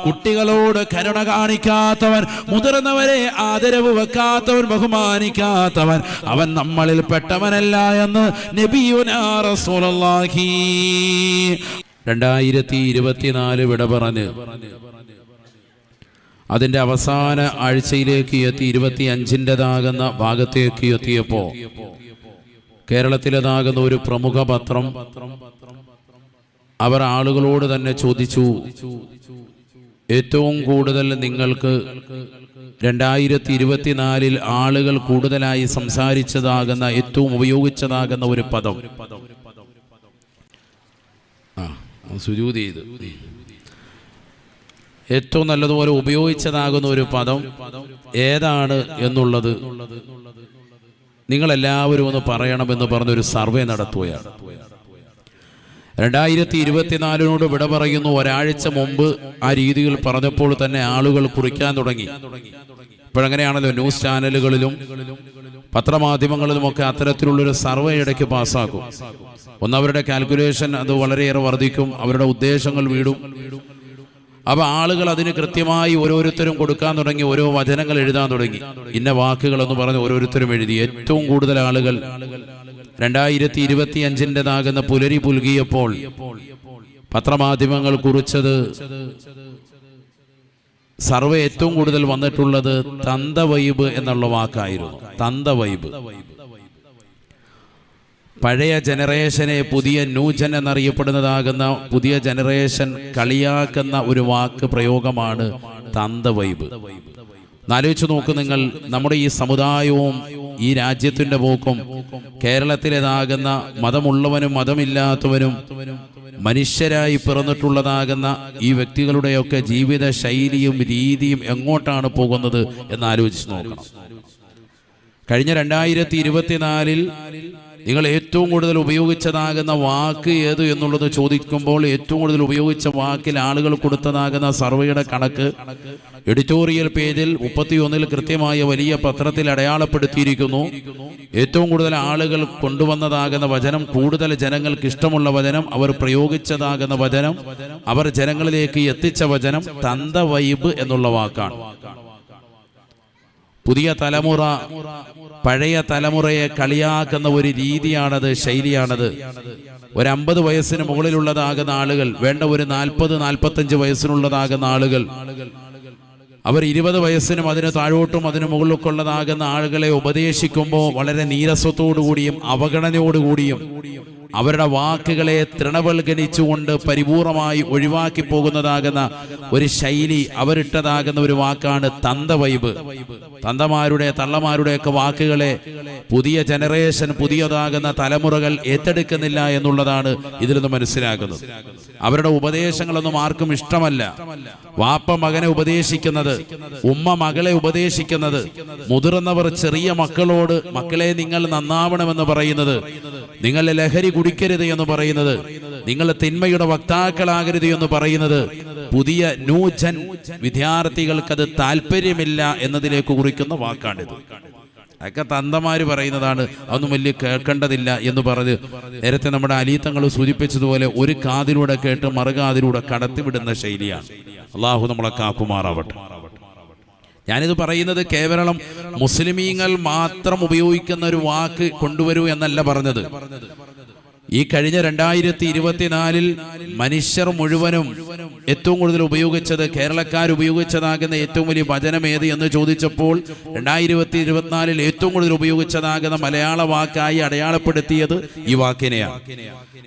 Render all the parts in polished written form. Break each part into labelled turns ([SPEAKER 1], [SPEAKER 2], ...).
[SPEAKER 1] കുട്ടികളോട് കരുണ കാണിക്കാത്തവൻ, മുതിർന്നവരെ ആദരവ് വെക്കാത്തവൻ, ബഹുമാനിക്കാത്തവൻ, അവൻ നമ്മളിൽ പെട്ടവനല്ല എന്ന് നബിയുനാ റസൂലുള്ളാഹി. 2024 വിട പറഞ്ഞ് അതിൻ്റെ അവസാന ആഴ്ചയിലേക്ക് എത്തി 25-ൻ്റെതാകുന്ന ഭാഗത്തേക്ക് എത്തിയപ്പോൾ കേരളത്തിലേതാകുന്ന ഒരു പ്രമുഖ പത്രം അവർ ആളുകളോട് തന്നെ ചോദിച്ചു, ഏറ്റവും കൂടുതൽ നിങ്ങൾക്ക് 2024 ആളുകൾ കൂടുതലായി സംസാരിച്ചതാകുന്ന, ഏറ്റവും ഉപയോഗിച്ചതാകുന്ന ഒരു പദം, സുജൂദ് ചെയ്ത് ഏറ്റവും നല്ലതുപോലെ ഉപയോഗിച്ചതാകുന്ന ഒരു പദം ഏതാണ് എന്നുള്ളത് നിങ്ങളെല്ലാവരും ഒന്ന് പറയണമെന്ന് പറഞ്ഞൊരു സർവേ നടത്തുകയാണ്. 2024 വിട പറയുന്നു. ഒരാഴ്ച മുമ്പ് ആ രീതിയിൽ പറഞ്ഞപ്പോൾ തന്നെ ആളുകൾ കുറിക്കാൻ തുടങ്ങി. ഇപ്പോഴങ്ങനെയാണല്ലോ, ന്യൂസ് ചാനലുകളിലും പത്രമാധ്യമങ്ങളിലുമൊക്കെ അത്തരത്തിലുള്ളൊരു സർവേ ഇടയ്ക്ക് പാസ്സാക്കും. ഒന്നവരുടെ കാൽക്കുലേഷൻ അത് വളരെയേറെ വർദ്ധിക്കും, അവരുടെ ഉദ്ദേശങ്ങൾ വീടും. അപ്പോൾ ആളുകൾ അതിന് കൃത്യമായി ഓരോരുത്തരും കൊടുക്കാൻ തുടങ്ങി, ഓരോ വചനങ്ങൾ എഴുതാൻ തുടങ്ങി. ഇന്ന വാക്കുകൾ എന്ന് പറഞ്ഞ് ഓരോരുത്തരും എഴുതി. ഏറ്റവും കൂടുതൽ ആളുകൾ 2025-ൻ്റെതാകുന്ന പുലരി പുൽകിയപ്പോൾ പത്രമാധ്യമങ്ങൾ കുറിച്ചത്, സർവേ ഏറ്റവും കൂടുതൽ വന്നിട്ടുള്ളത് തന്തവൈബ് എന്നുള്ള വാക്കായിരുന്നു. തന്തവൈബ്. പഴയ ജനറേഷനെ പുതിയ ന്യൂജൻ എന്നറിയപ്പെടുന്നതാകുന്ന പുതിയ ജനറേഷൻ കളിയാക്കുന്ന ഒരു വാക്ക് പ്രയോഗമാണ് തന്തവൈബ്. ആലോചിച്ച് നോക്കൂ നിങ്ങൾ, നമ്മുടെ ഈ സമുദായവും ഈ രാജ്യത്തിൻ്റെ പോക്കും കേരളത്തിലേതാകുന്ന മതമുള്ളവനും മതമില്ലാത്തവനും മനുഷ്യരായി പിറന്നിട്ടുള്ളതാകുന്ന ഈ വ്യക്തികളുടെയൊക്കെ ജീവിത ശൈലിയും രീതിയും എങ്ങോട്ടാണ് പോകുന്നത് എന്ന് ആലോചിച്ച് നോക്കണം. കഴിഞ്ഞ 2024 നിങ്ങൾ ഏറ്റവും കൂടുതൽ ഉപയോഗിച്ചതാകുന്ന വാക്ക് ഏത് എന്നുള്ളത് ചോദിക്കുമ്പോൾ ഏറ്റവും കൂടുതൽ ഉപയോഗിച്ച വാക്കിൽ ആളുകൾ കൊടുത്തതാകുന്ന സർവേയുടെ കണക്ക് എഡിറ്റോറിയൽ പേജിൽ 31 കൃത്യമായ വലിയ പത്രത്തിൽ അടയാളപ്പെടുത്തിയിരിക്കുന്നു. ഏറ്റവും കൂടുതൽ ആളുകൾ കൊണ്ടുവന്നതാകുന്ന വചനം, കൂടുതൽ ജനങ്ങൾക്ക് ഇഷ്ടമുള്ള വചനം, അവർ പ്രയോഗിച്ചതാകുന്ന വചനം, അവർ ജനങ്ങളിലേക്ക് എത്തിച്ച വചനം തന്തവൈബ് എന്നുള്ള വാക്കാണ്. പുതിയ തലമുറ പഴയ തലമുറയെ കളിയാക്കുന്ന ഒരു രീതിയാണത്, ശൈലിയാണത്. ഒരു 50 വയസ്സിന് മുകളിലുള്ളതാകുന്ന ആളുകൾ, വേണ്ട ഒരു 40-45 വയസ്സിനുള്ളതാകുന്ന ആളുകൾ, അവർ 20 വയസ്സിനും അതിന് താഴോട്ടും അതിന് മുകളിലൊക്കെ ഉള്ളതാകുന്ന ആളുകളെ ഉപദേശിക്കുമ്പോൾ വളരെ നീരസത്തോടുകൂടിയും അവഗണനയോടുകൂടിയും അവരുടെ വാക്കുകളെ തൃണവൽഗണിച്ചുകൊണ്ട് പരിപൂർണമായി ഒഴിവാക്കി പോകുന്നതാകുന്ന ഒരു ശൈലി അവരിട്ടതാകുന്ന ഒരു വാക്കാണ് തന്തവൈബ്. തന്തമാരുടെ തള്ളമാരുടെയൊക്കെ വാക്കുകളെ പുതിയ ജനറേഷൻ, പുതിയതാകുന്ന തലമുറകൾ ഏറ്റെടുക്കുന്നില്ല എന്നുള്ളതാണ് ഇതിൽ നിന്ന് മനസ്സിലാക്കുന്നത്. അവരുടെ ഉപദേശങ്ങളൊന്നും ആർക്കും ഇഷ്ടമല്ല. വാപ്പ മകനെ ഉപദേശിക്കുന്നത്, ഉമ്മ മകളെ ഉപദേശിക്കുന്നത്, മുതിർന്നവർ ചെറിയ മക്കളോട് മക്കളെ നിങ്ങൾ നന്നാവണമെന്ന് പറയുന്നത്, നിങ്ങൾ ലഹരി കുടിക്കരുത് എന്ന് പറയുന്നത്, നിങ്ങൾ തിന്മയുടെ വക്താക്കളാകരുത് എന്ന് പറയുന്നത്, പുതിയ ന്യൂജൻ വിദ്യാർത്ഥികൾക്കത് താല്പര്യമില്ല എന്നതിലേക്ക് കുറിക്കുന്ന വാക്കാണിത്. അതൊക്കെ തന്തമാര് പറയുന്നതാണ്, അതൊന്നും വലിയ കേൾക്കേണ്ടതില്ല എന്ന് പറഞ്ഞ് നേരത്തെ നമ്മുടെ അലീത്തങ്ങൾ സൂചിപ്പിച്ചതുപോലെ ഒരു കാതിലൂടെ കേട്ട് മറുകാതിലൂടെ കടത്തിവിടുന്ന ശൈലിയാണ്. അള്ളാഹു നമ്മളെ കാക്കുമാറാവട്ടെ. ഞാനിത് പറയുന്നത് കേവലം മുസ്ലിമീങ്ങൾ മാത്രം ഉപയോഗിക്കുന്ന ഒരു വാക്ക് കൊണ്ടുവരൂ എന്നല്ല പറഞ്ഞത്. ഈ കഴിഞ്ഞ 2024 മനുഷ്യർ മുഴുവനും ഏറ്റവും കൂടുതൽ ഉപയോഗിച്ചത്, കേരളക്കാർ ഉപയോഗിച്ചതാകുന്ന ഏറ്റവും വലിയ വചനം ഏത് എന്ന് ചോദിച്ചപ്പോൾ 2024 ഏറ്റവും കൂടുതൽ ഉപയോഗിച്ചതാകുന്ന മലയാള വാക്കായി അടയാളപ്പെടുത്തിയത് ഈ വാക്കിനെയാണ്.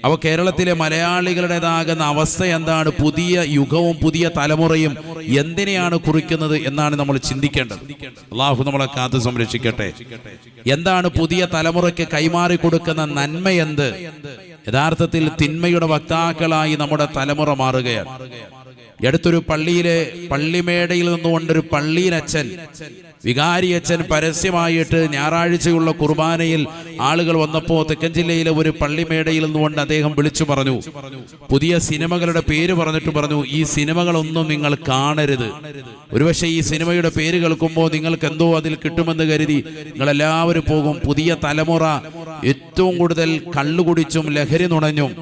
[SPEAKER 1] അപ്പോൾ കേരളത്തിലെ മലയാളികളുടേതാകുന്ന അവസ്ഥ എന്താണ്? പുതിയ യുഗവും പുതിയ തലമുറയും എന്തിനെയാണ് കുറിക്കുന്നത് എന്നാണ് നമ്മൾ ചിന്തിക്കേണ്ടത്. അള്ളാഹു നമ്മളെ കാത്ത് സംരക്ഷിക്കട്ടെ. എന്താണ് പുതിയ തലമുറയ്ക്ക് കൈമാറി കൊടുക്കുന്ന നന്മ? എന്ത്? യഥാർത്ഥത്തിൽ തിന്മയുടെ വക്താക്കളായി നമ്മുടെ തലമുറ മാറുകയാണ്. അടുത്തൊരു പള്ളിയിലെ പള്ളിമേടയിൽ നിന്നുകൊണ്ടൊരു പള്ളിയിലച്ഛൻ, വികാരിയച്ഛൻ പരസ്യമായിട്ട് ഞായറാഴ്ചയുള്ള കുർബാനയിൽ ആളുകൾ വന്നപ്പോൾ തെക്കൻ ജില്ലയിലെ ഒരു പള്ളിമേടയിൽ നിന്നുകൊണ്ട് അദ്ദേഹം വിളിച്ചു പറഞ്ഞു, പുതിയ സിനിമകളുടെ പേര് പറഞ്ഞിട്ട് പറഞ്ഞു, ഈ സിനിമകളൊന്നും നിങ്ങൾ കാണരുത്. ഒരുപക്ഷെ ഈ സിനിമയുടെ പേര് കേൾക്കുമ്പോൾ നിങ്ങൾക്ക് എന്തോ അതിൽ കിട്ടുമെന്ന് കരുതി നിങ്ങളെല്ലാവരും പോകും. പുതിയ തലമുറ ഏറ്റവും കൂടുതൽ കള്ളുകുടിച്ചും ലഹരി നുണഞ്ഞും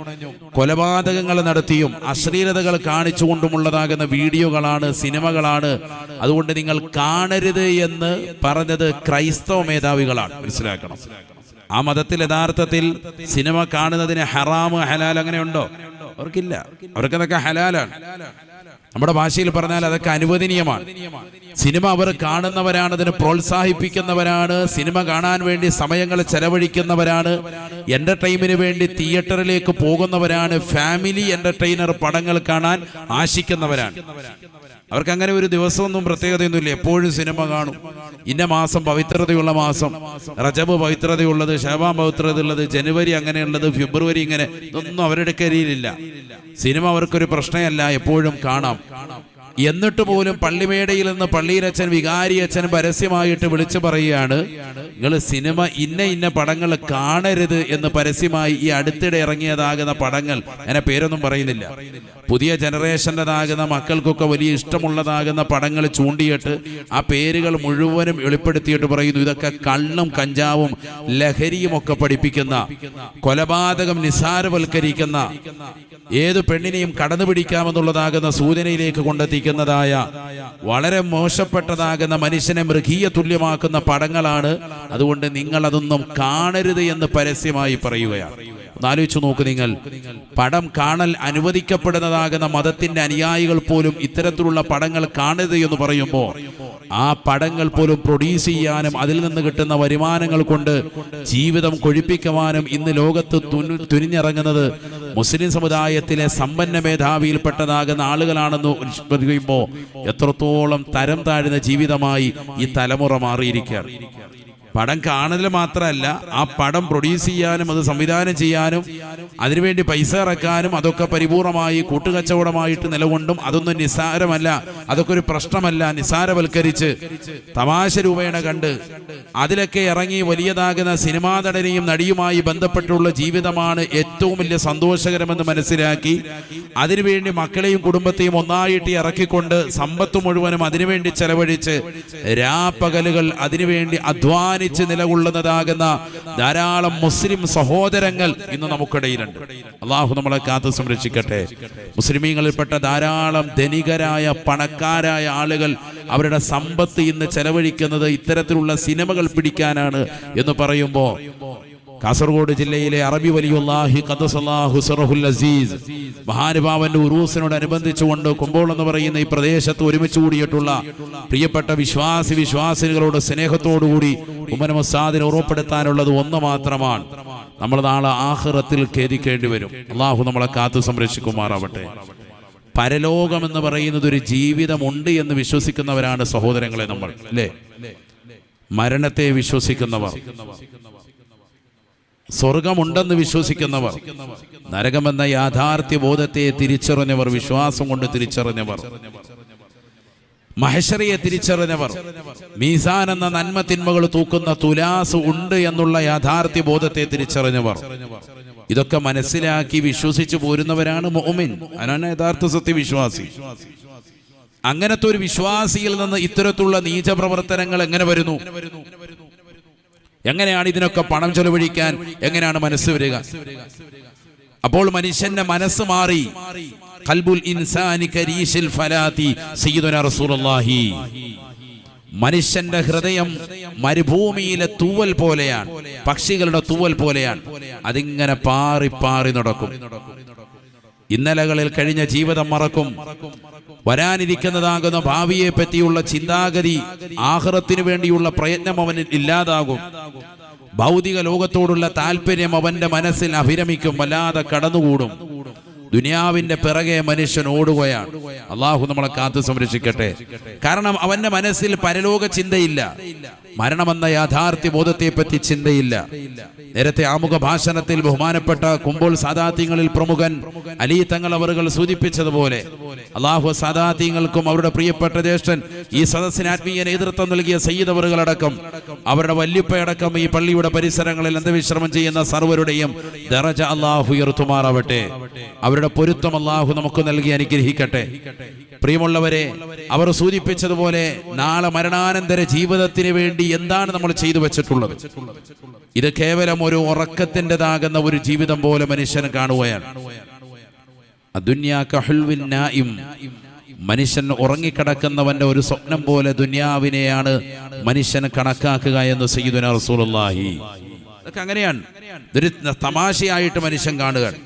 [SPEAKER 1] കൊലപാതകങ്ങൾ നടത്തിയും അശ്ലീലതകൾ കാണിച്ചുകൊണ്ടുമുള്ളതാകുന്ന വീഡിയോകളാണ്, സിനിമകളാണ്. അതുകൊണ്ട് നിങ്ങൾ കാണരുത് എന്ന് പറഞ്ഞത് ക്രൈസ്തവ മേധാവികളാണ്. മനസ്സിലാക്കണം. ആ മതത്തിൽ യഥാർത്ഥത്തിൽ സിനിമ കാണുന്നതിന് ഹറാമ് ഹലാൽ അങ്ങനെയുണ്ടോ? അവർക്കില്ല. അവർക്കതൊക്കെ ഹലാലാണ്. നമ്മുടെ ഭാഷയിൽ പറഞ്ഞാൽ അതൊക്കെ അനുവദനീയമാണ്. സിനിമ അവർ കാണുന്നവരാണ്, അതിന് പ്രോത്സാഹിപ്പിക്കുന്നവരാണ്, സിനിമ കാണാൻ വേണ്ടി സമയങ്ങൾ ചെലവഴിക്കുന്നവരാണ്, എന്റർടൈൻമെന്റിന് വേണ്ടി തിയേറ്ററിലേക്ക് പോകുന്നവരാണ്, ഫാമിലി എന്റർടൈനർ പടങ്ങൾ കാണാൻ ആശിക്കുന്നവരാണ്. അവർക്ക് അങ്ങനെ ഒരു ദിവസമൊന്നും പ്രത്യേകതയൊന്നുമില്ല. എപ്പോഴും സിനിമ കാണും. ഇന്ന മാസം പവിത്രതയുള്ള മാസം, റജബ് പവിത്രതയുള്ളത്, ശഅബാൻ പവിത്രതയുള്ളത്, ജനുവരി അങ്ങനെയുള്ളത്, ഫെബ്രുവരി ഇങ്ങനെ, ഇതൊന്നും അവരുടെ കരിയിലില്ല. സിനിമ അവർക്കൊരു പ്രശ്നമല്ല, എപ്പോഴും കാണാം. എന്നിട്ട് പോലും പള്ളിമേടയിൽ നിന്ന് പള്ളിയിലച്ഛൻ, വികാരി അച്ഛൻ പരസ്യമായിട്ട് വിളിച്ചു പറയുകയാണ്, നിങ്ങൾ സിനിമ ഇന്ന പടങ്ങൾ കാണരുത് എന്ന് പരസ്യമായി. ഈ അടുത്തിടെ ഇറങ്ങിയതാകുന്ന പടങ്ങൾ, അങ്ങനെ പേരൊന്നും പറയുന്നില്ല, പുതിയ ജനറേഷൻ്റെതാകുന്ന മക്കൾക്കൊക്കെ വലിയ ഇഷ്ടമുള്ളതാകുന്ന പടങ്ങൾ ചൂണ്ടിയിട്ട് ആ പേരുകൾ മുഴുവനും വെളിപ്പെടുത്തിയിട്ട് പറയുന്നു, ഇതൊക്കെ കള്ളും കഞ്ചാവും ലഹരിയും ഒക്കെ പഠിപ്പിക്കുന്ന, കൊലപാതകം നിസ്സാരവൽക്കരിക്കുന്ന, ഏത് പെണ്ണിനെയും കടന്നുപിടിക്കാമെന്നുള്ളതാകുന്ന സൂചനയിലേക്ക് കൊണ്ടെത്തിക്കുന്നതായ വളരെ മോശപ്പെട്ടതാകുന്ന, മനുഷ്യനെ മൃഗീയ തുല്യമാക്കുന്ന പടങ്ങളാണ്. അതുകൊണ്ട് നിങ്ങൾ അതൊന്നും കാണരുത് എന്ന് പരസ്യമായി പറയുകയാണ്. ആലോചിച്ചു നോക്ക് നിങ്ങൾ. പടം കാണൽ അനുവദിക്കപ്പെടുന്നതാകുന്ന മതത്തിന്റെ അനുയായികൾ പോലും ഇത്തരത്തിലുള്ള പടങ്ങൾ കാണരുത് എന്ന് പറയുമ്പോൾ, ആ പടങ്ങൾ പോലും പ്രൊഡ്യൂസ് ചെയ്യാനും അതിൽ നിന്ന് കിട്ടുന്ന വരുമാനങ്ങൾ കൊണ്ട് ജീവിതം കൊഴിപ്പിക്കുവാനും ഇന്ന് ലോകത്ത് തുനിഞ്ഞിറങ്ങുന്നത് മുസ്ലിം സമുദായത്തിലെ സമ്പന്ന മേധാവിയിൽപ്പെട്ടതാകുന്ന ആളുകളാണെന്ന് പറയുമ്പോൾ എത്രത്തോളം തരം താഴ്ന്ന ജീവിതമായി ഈ തലമുറ മാറിയിരിക്കുകയാണ്. പടം കാണൽ മാത്രമല്ല, ആ പടം പ്രൊഡ്യൂസ് ചെയ്യാനും അത് സംവിധാനം ചെയ്യാനും അതിനുവേണ്ടി പൈസ ഇറക്കാനും അതൊക്കെ പരിപൂർണമായി കൂട്ടുകച്ചവടമായിട്ട് നിലകൊണ്ടും അതൊന്നും നിസ്സാരമല്ല, അതൊക്കെ ഒരു പ്രശ്നമല്ല, നിസ്സാരവൽക്കരിച്ച് തമാശ രൂപേണ കണ്ട് അതിലൊക്കെ ഇറങ്ങി വലിയതാകുന്ന സിനിമാ നടനെയും നടിയുമായി ബന്ധപ്പെട്ടുള്ള ജീവിതമാണ് ഏറ്റവും വലിയ സന്തോഷകരമെന്ന് മനസ്സിലാക്കി അതിനുവേണ്ടി മക്കളെയും കുടുംബത്തെയും ഒന്നായിട്ട് ഇറക്കിക്കൊണ്ട് സമ്പത്ത് മുഴുവനും അതിനുവേണ്ടി ചെലവഴിച്ച് രാപ്പകലുകൾ അതിനുവേണ്ടി അധ്വാനിച്ച് നിലകൊള്ളുന്നതാകുന്ന ധാരാളം മുസ്ലിം സഹോദരങ്ങൾ ഇന്ന് നമുക്കിടയിലുണ്ട്. അള്ളാഹു നമ്മളെ കാത്തു സംരക്ഷിക്കട്ടെ. മുസ്ലിമീങ്ങളിൽപ്പെട്ട ധാരാളം ധനികരായ പണക്കാരായ ആളുകൾ അവരുടെ സമ്പത്ത് ഇന്ന് ചെലവഴിക്കുന്നത് ഇത്തരത്തിലുള്ള സിനിമകൾ പിടിക്കാനാണ് എന്ന് പറയുമ്പോൾ, കാസർഗോഡ് ജില്ലയിലെ അറബി വലിയുല്ലാഹി ഖദ്ദസല്ലാഹു സിറഹുൽ അസീസ് മഹാനുഭാവന്റെ ഉറൂസിനോടനുബന്ധിച്ചുകൊണ്ട് കുമ്പോൾ എന്ന് പറയുന്ന ഈ പ്രദേശത്ത് ഒരുമിച്ച് കൂടിയിട്ടുള്ള പ്രിയപ്പെട്ട വിശ്വാസികളോട് സ്നേഹത്തോടുകൂടി ഉമ്മൻ മുസാദിനെ ഉറപ്പെടുത്താനുള്ളത് ഒന്ന് മാത്രമാണ്, നമ്മൾ നാളെ ആഖിറത്തിൽ ഖേദിക്കേണ്ടി വരും. അള്ളാഹു നമ്മളെ കാത്തു സംരക്ഷിക്കുമാറാവട്ടെ. പരലോകം എന്ന് പറയുന്നത് ഒരു ജീവിതമുണ്ട് എന്ന് വിശ്വസിക്കുന്നവരാണ് സഹോദരങ്ങളെ നമ്മൾ, അല്ലേ? മരണത്തെ വിശ്വസിക്കുന്നവർ, സ്വർഗമുണ്ടെന്ന് വിശ്വസിക്കുന്നവർ, നരകമെന്ന യാഥാർത്ഥ്യ ബോധത്തെ തിരിച്ചറിഞ്ഞവർ, വിശ്വാസം കൊണ്ട് തിരിച്ചറിഞ്ഞവർ, മഹശറിയെ തിരിച്ചറിഞ്ഞവർ, മീസാൻ എന്ന നന്മ തിന്മകൾ തൂക്കുന്ന തുലാസ് ഉണ്ട് എന്നുള്ള യാഥാർത്ഥ്യ ബോധത്തെ തിരിച്ചറിഞ്ഞവർ, ഇതൊക്കെ മനസ്സിലാക്കി വിശ്വസിച്ചു പോരുന്നവരാണ് മുഅ്മിൻ. അതാണ് യഥാർത്ഥ സത്യവിശ്വാസി. അങ്ങനത്തെ ഒരു വിശ്വാസിയിൽ നിന്ന് ഇത്തരത്തിലുള്ള നീച പ്രവർത്തനങ്ങൾ എങ്ങനെ വരുന്നു? എങ്ങനെയാണ് ഇതിനൊക്കെ പണം ചെലവഴിക്കാൻ എങ്ങനെയാണ് മനസ്സ് വരിക? അപ്പോൾ മനുഷ്യന്റെ മനസ്സ് മാറി. ഖൽബുൽ ഇൻസാനി കരീശിൽ ഫലാത്തി സയ്യിദുനാ റസൂലുള്ളാഹി. മനുഷ്യന്റെ ഹൃദയം മരുഭൂമിയിലെ തൂവൽ പോലെയാണ്, പക്ഷികളുടെ തൂവൽ പോലെയാണ്. അതിങ്ങനെ പാറി പാറി നടക്കും. ഇന്നലകളിൽ കഴിഞ്ഞ ജീവിതം മറക്കും. വരാനിരിക്കുന്നതാകുന്ന ഭാവിയെ പറ്റിയുള്ള ചിന്താഗതി, ആഖിറത്തിനു വേണ്ടിയുള്ള പ്രയത്നം അവനിൽ ഇല്ലാതാകും. ഭൗതിക ലോകത്തോടുള്ള താല്പര്യം അവന്റെ മനസ്സിൽ അഭിരമിക്കും, വല്ലാതെ കടന്നുകൂടും. ദുനിയാവിന്റെ പിറകെ മനുഷ്യൻ ഓടുകയാണ്. അള്ളാഹു നമ്മളെ കാത്തു സംരക്ഷിക്കട്ടെ. കാരണം അവന്റെ മനസ്സിൽ പരലോക ചിന്തയില്ല, മരണമെന്ന യാഥാർത്ഥ്യ ബോധത്തെ പറ്റി ചിന്തയില്ല. നേരത്തെ ആമുഖ ഭാഷണത്തിൽ ബഹുമാനപ്പെട്ട കുമ്പോൾ സാദാത്യങ്ങളിൽ പ്രമുഖൻ അലി തങ്ങൾ അവറുകൾ സൂചിപ്പിച്ചതുപോലെ അല്ലാഹു സാദാതീങ്ങൾക്കും അവരുടെ പ്രിയപ്പെട്ട ജ്യേഷ്ഠൻ ഈ സദസ്സിന് ആത്മീയ നേതൃത്വം നൽകിയ സയ്യിദ് അവറുകളടക്കം അവരുടെ വല്യുപ്പയടക്കം ഈ പള്ളിയുടെ പരിസരങ്ങളിൽ അന്ത്യവിശ്രമം ചെയ്യുന്ന സർവരുടെയും ദറജ അല്ലാഹു ഉയർത്തുമാറാവട്ടെ. അവരുടെ പൊരുത്തം അല്ലാഹു നമുക്ക് നൽകി അനുഗ്രഹിക്കട്ടെ. പ്രിയമുള്ളവരെ, അവർ സൂചിപ്പിച്ചതുപോലെ നാളെ മരണാനന്തര ജീവിതത്തിന് വേണ്ടി എന്താണ് നമ്മൾ ചെയ്തു വെച്ചിട്ടുള്ളത്? ഇത് കേവലം ഒരു ഉറക്കത്തിൻ്റെതാകുന്ന ഒരു ജീവിതം പോലെ മനുഷ്യന് കാണുകയാണ്. മനുഷ്യൻ ഉറങ്ങിക്കിടക്കുന്നവന്റെ ഒരു സ്വപ്നം പോലെ ദുനിയാവിനെയാണ് മനുഷ്യൻ കണക്കാക്കുക എന്ന് സയ്യിദുനാ റസൂലുള്ളാഹി. അതൊക്കെ അങ്ങനെയാണ്, ഇതൊരു തമാശയായിട്ട് മനുഷ്യൻ കാണുകയാണ്.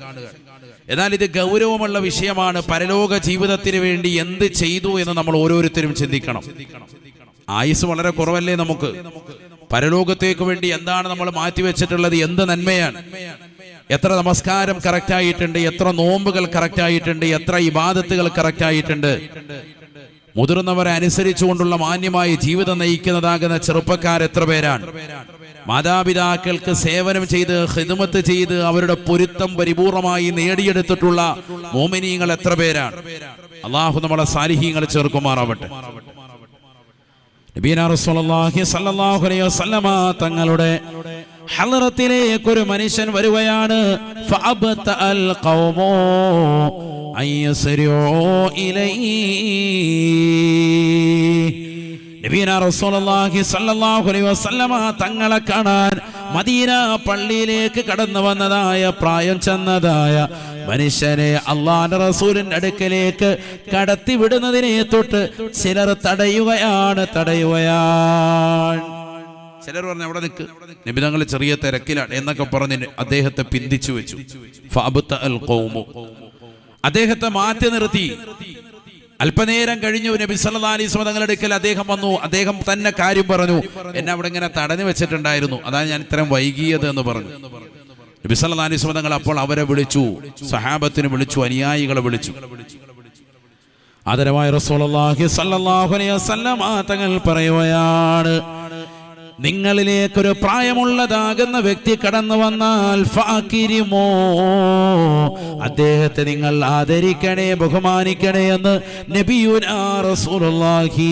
[SPEAKER 1] എന്നാൽ ഇത് ഗൗരവമുള്ള വിഷയമാണ്. പരലോക ജീവിതത്തിന് വേണ്ടി എന്ത് ചെയ്തു എന്ന് നമ്മൾ ഓരോരുത്തരും ചിന്തിക്കണം. ആയുസ് വളരെ കുറവല്ലേ നമുക്ക്? പരലോകത്തേക്ക് വേണ്ടി എന്താണ് നമ്മൾ മാറ്റിവെച്ചിട്ടുള്ളത്? എന്ത് നന്മയാണ്? എത്ര നമസ്കാരം കറക്റ്റ് ആയിട്ടുണ്ട്, എത്ര നോമ്പുകൾ കറക്റ്റ് ആയിട്ടുണ്ട്, എത്ര ഇബാദത്തുകൾ കറക്റ്റ് ആയിട്ടുണ്ട്. മുതിർന്നവരെ അനുസരിച്ചുകൊണ്ടുള്ള മാന്യമായ ജീവിതം നയിക്കുന്നതാകുന്ന ചെറുപ്പക്കാർ എത്ര പേരാണ്? മാതാപിതാക്കൾക്ക് സേവനം ചെയ്ത് ഖിദ്മത്ത് ചെയ്ത് അവരുടെ പൊരുത്തം പരിപൂർണമായി നേടിയെടുത്തിട്ടുള്ള മോമിനീങ്ങൾ എത്ര പേരാണ്? അല്ലാഹു നമ്മളെ സാലിഹീങ്ങൾ ചേർക്കുമാറാവട്ടെ. നബിയനാ റസൂലുള്ളാഹി സ്വല്ലല്ലാഹു അലൈഹി വസല്ലമ തങ്ങളുടെ ഹളറത്തിലേക്ക് ഒരു മനുഷ്യൻ വരുകയാണ്. ഫഅബ്തഅൽ ഖൗമു അയ്യസ്രിഉ ഇലൈഹി. നബിയനാ റസൂലുള്ളാഹി സ്വല്ലല്ലാഹു അലൈഹി വസല്ലമ തങ്ങളെ കാണാൻ മദീന പള്ളിയിലേക്ക് കടന്നു വന്നതായ പ്രായം ചെന്നതായ മനുഷ്യനെ അല്ലാഹുവിന്റെ റസൂലിന്റെ അടുക്കലേക്ക് കടത്തി വിടുന്നതിനെ തൊട്ട് ചിലർ തടയുകയാണ്. ചിലർ പറഞ്ഞു അവിടെ നിൽക്ക്, നബി തങ്ങൾ ചെറിയ തിരക്കിലാണ് എന്നൊക്കെ പറഞ്ഞ് അദ്ദേഹത്തെ പിന്തിച്ചു വെച്ചു. ഫഅബ്തഅൽ ഖൗമു, അദ്ദേഹത്തെ മാറ്റി നിർത്തി. അല്പനേരം കഴിഞ്ഞു നബി സല്ലല്ലാഹു അലൈഹി വസല്ലം തങ്ങളുടെ അടുക്കൽ അദ്ദേഹം വന്നു. അദ്ദേഹം തന്നെ കാര്യം പറഞ്ഞു, എന്നെ അവിടെ ഇങ്ങനെ തടഞ്ഞു വെച്ചിട്ടുണ്ടായിരുന്നു, അതാണ് ഞാൻ ഇത്രയും വൈകിയത് എന്ന് പറഞ്ഞു. നബി സല്ലല്ലാഹു അലൈഹി വസല്ലം തങ്ങൾ അപ്പോൾ അവരെ വിളിച്ചു, സഹാബത്തിനെ വിളിച്ചു, അനുയായികളെ വിളിച്ചു. ആദരവായ റസൂലുള്ളാഹി സ്വല്ലല്ലാഹു അലൈഹി വസല്ലം തങ്ങൾ പറയുകയാണ്, നിങ്ങളിലേക്കൊരു പ്രായമുള്ളതാകുന്ന വ്യക്തി കടന്നു വന്നാൽ ഫാക്കിരിമോ, അദ്ദേഹത്തെ നിങ്ങൾ ആദരിക്കണേ, ബഹുമാനിക്കണേ എന്ന് നബിയുനാ റസൂലുള്ളാഹി.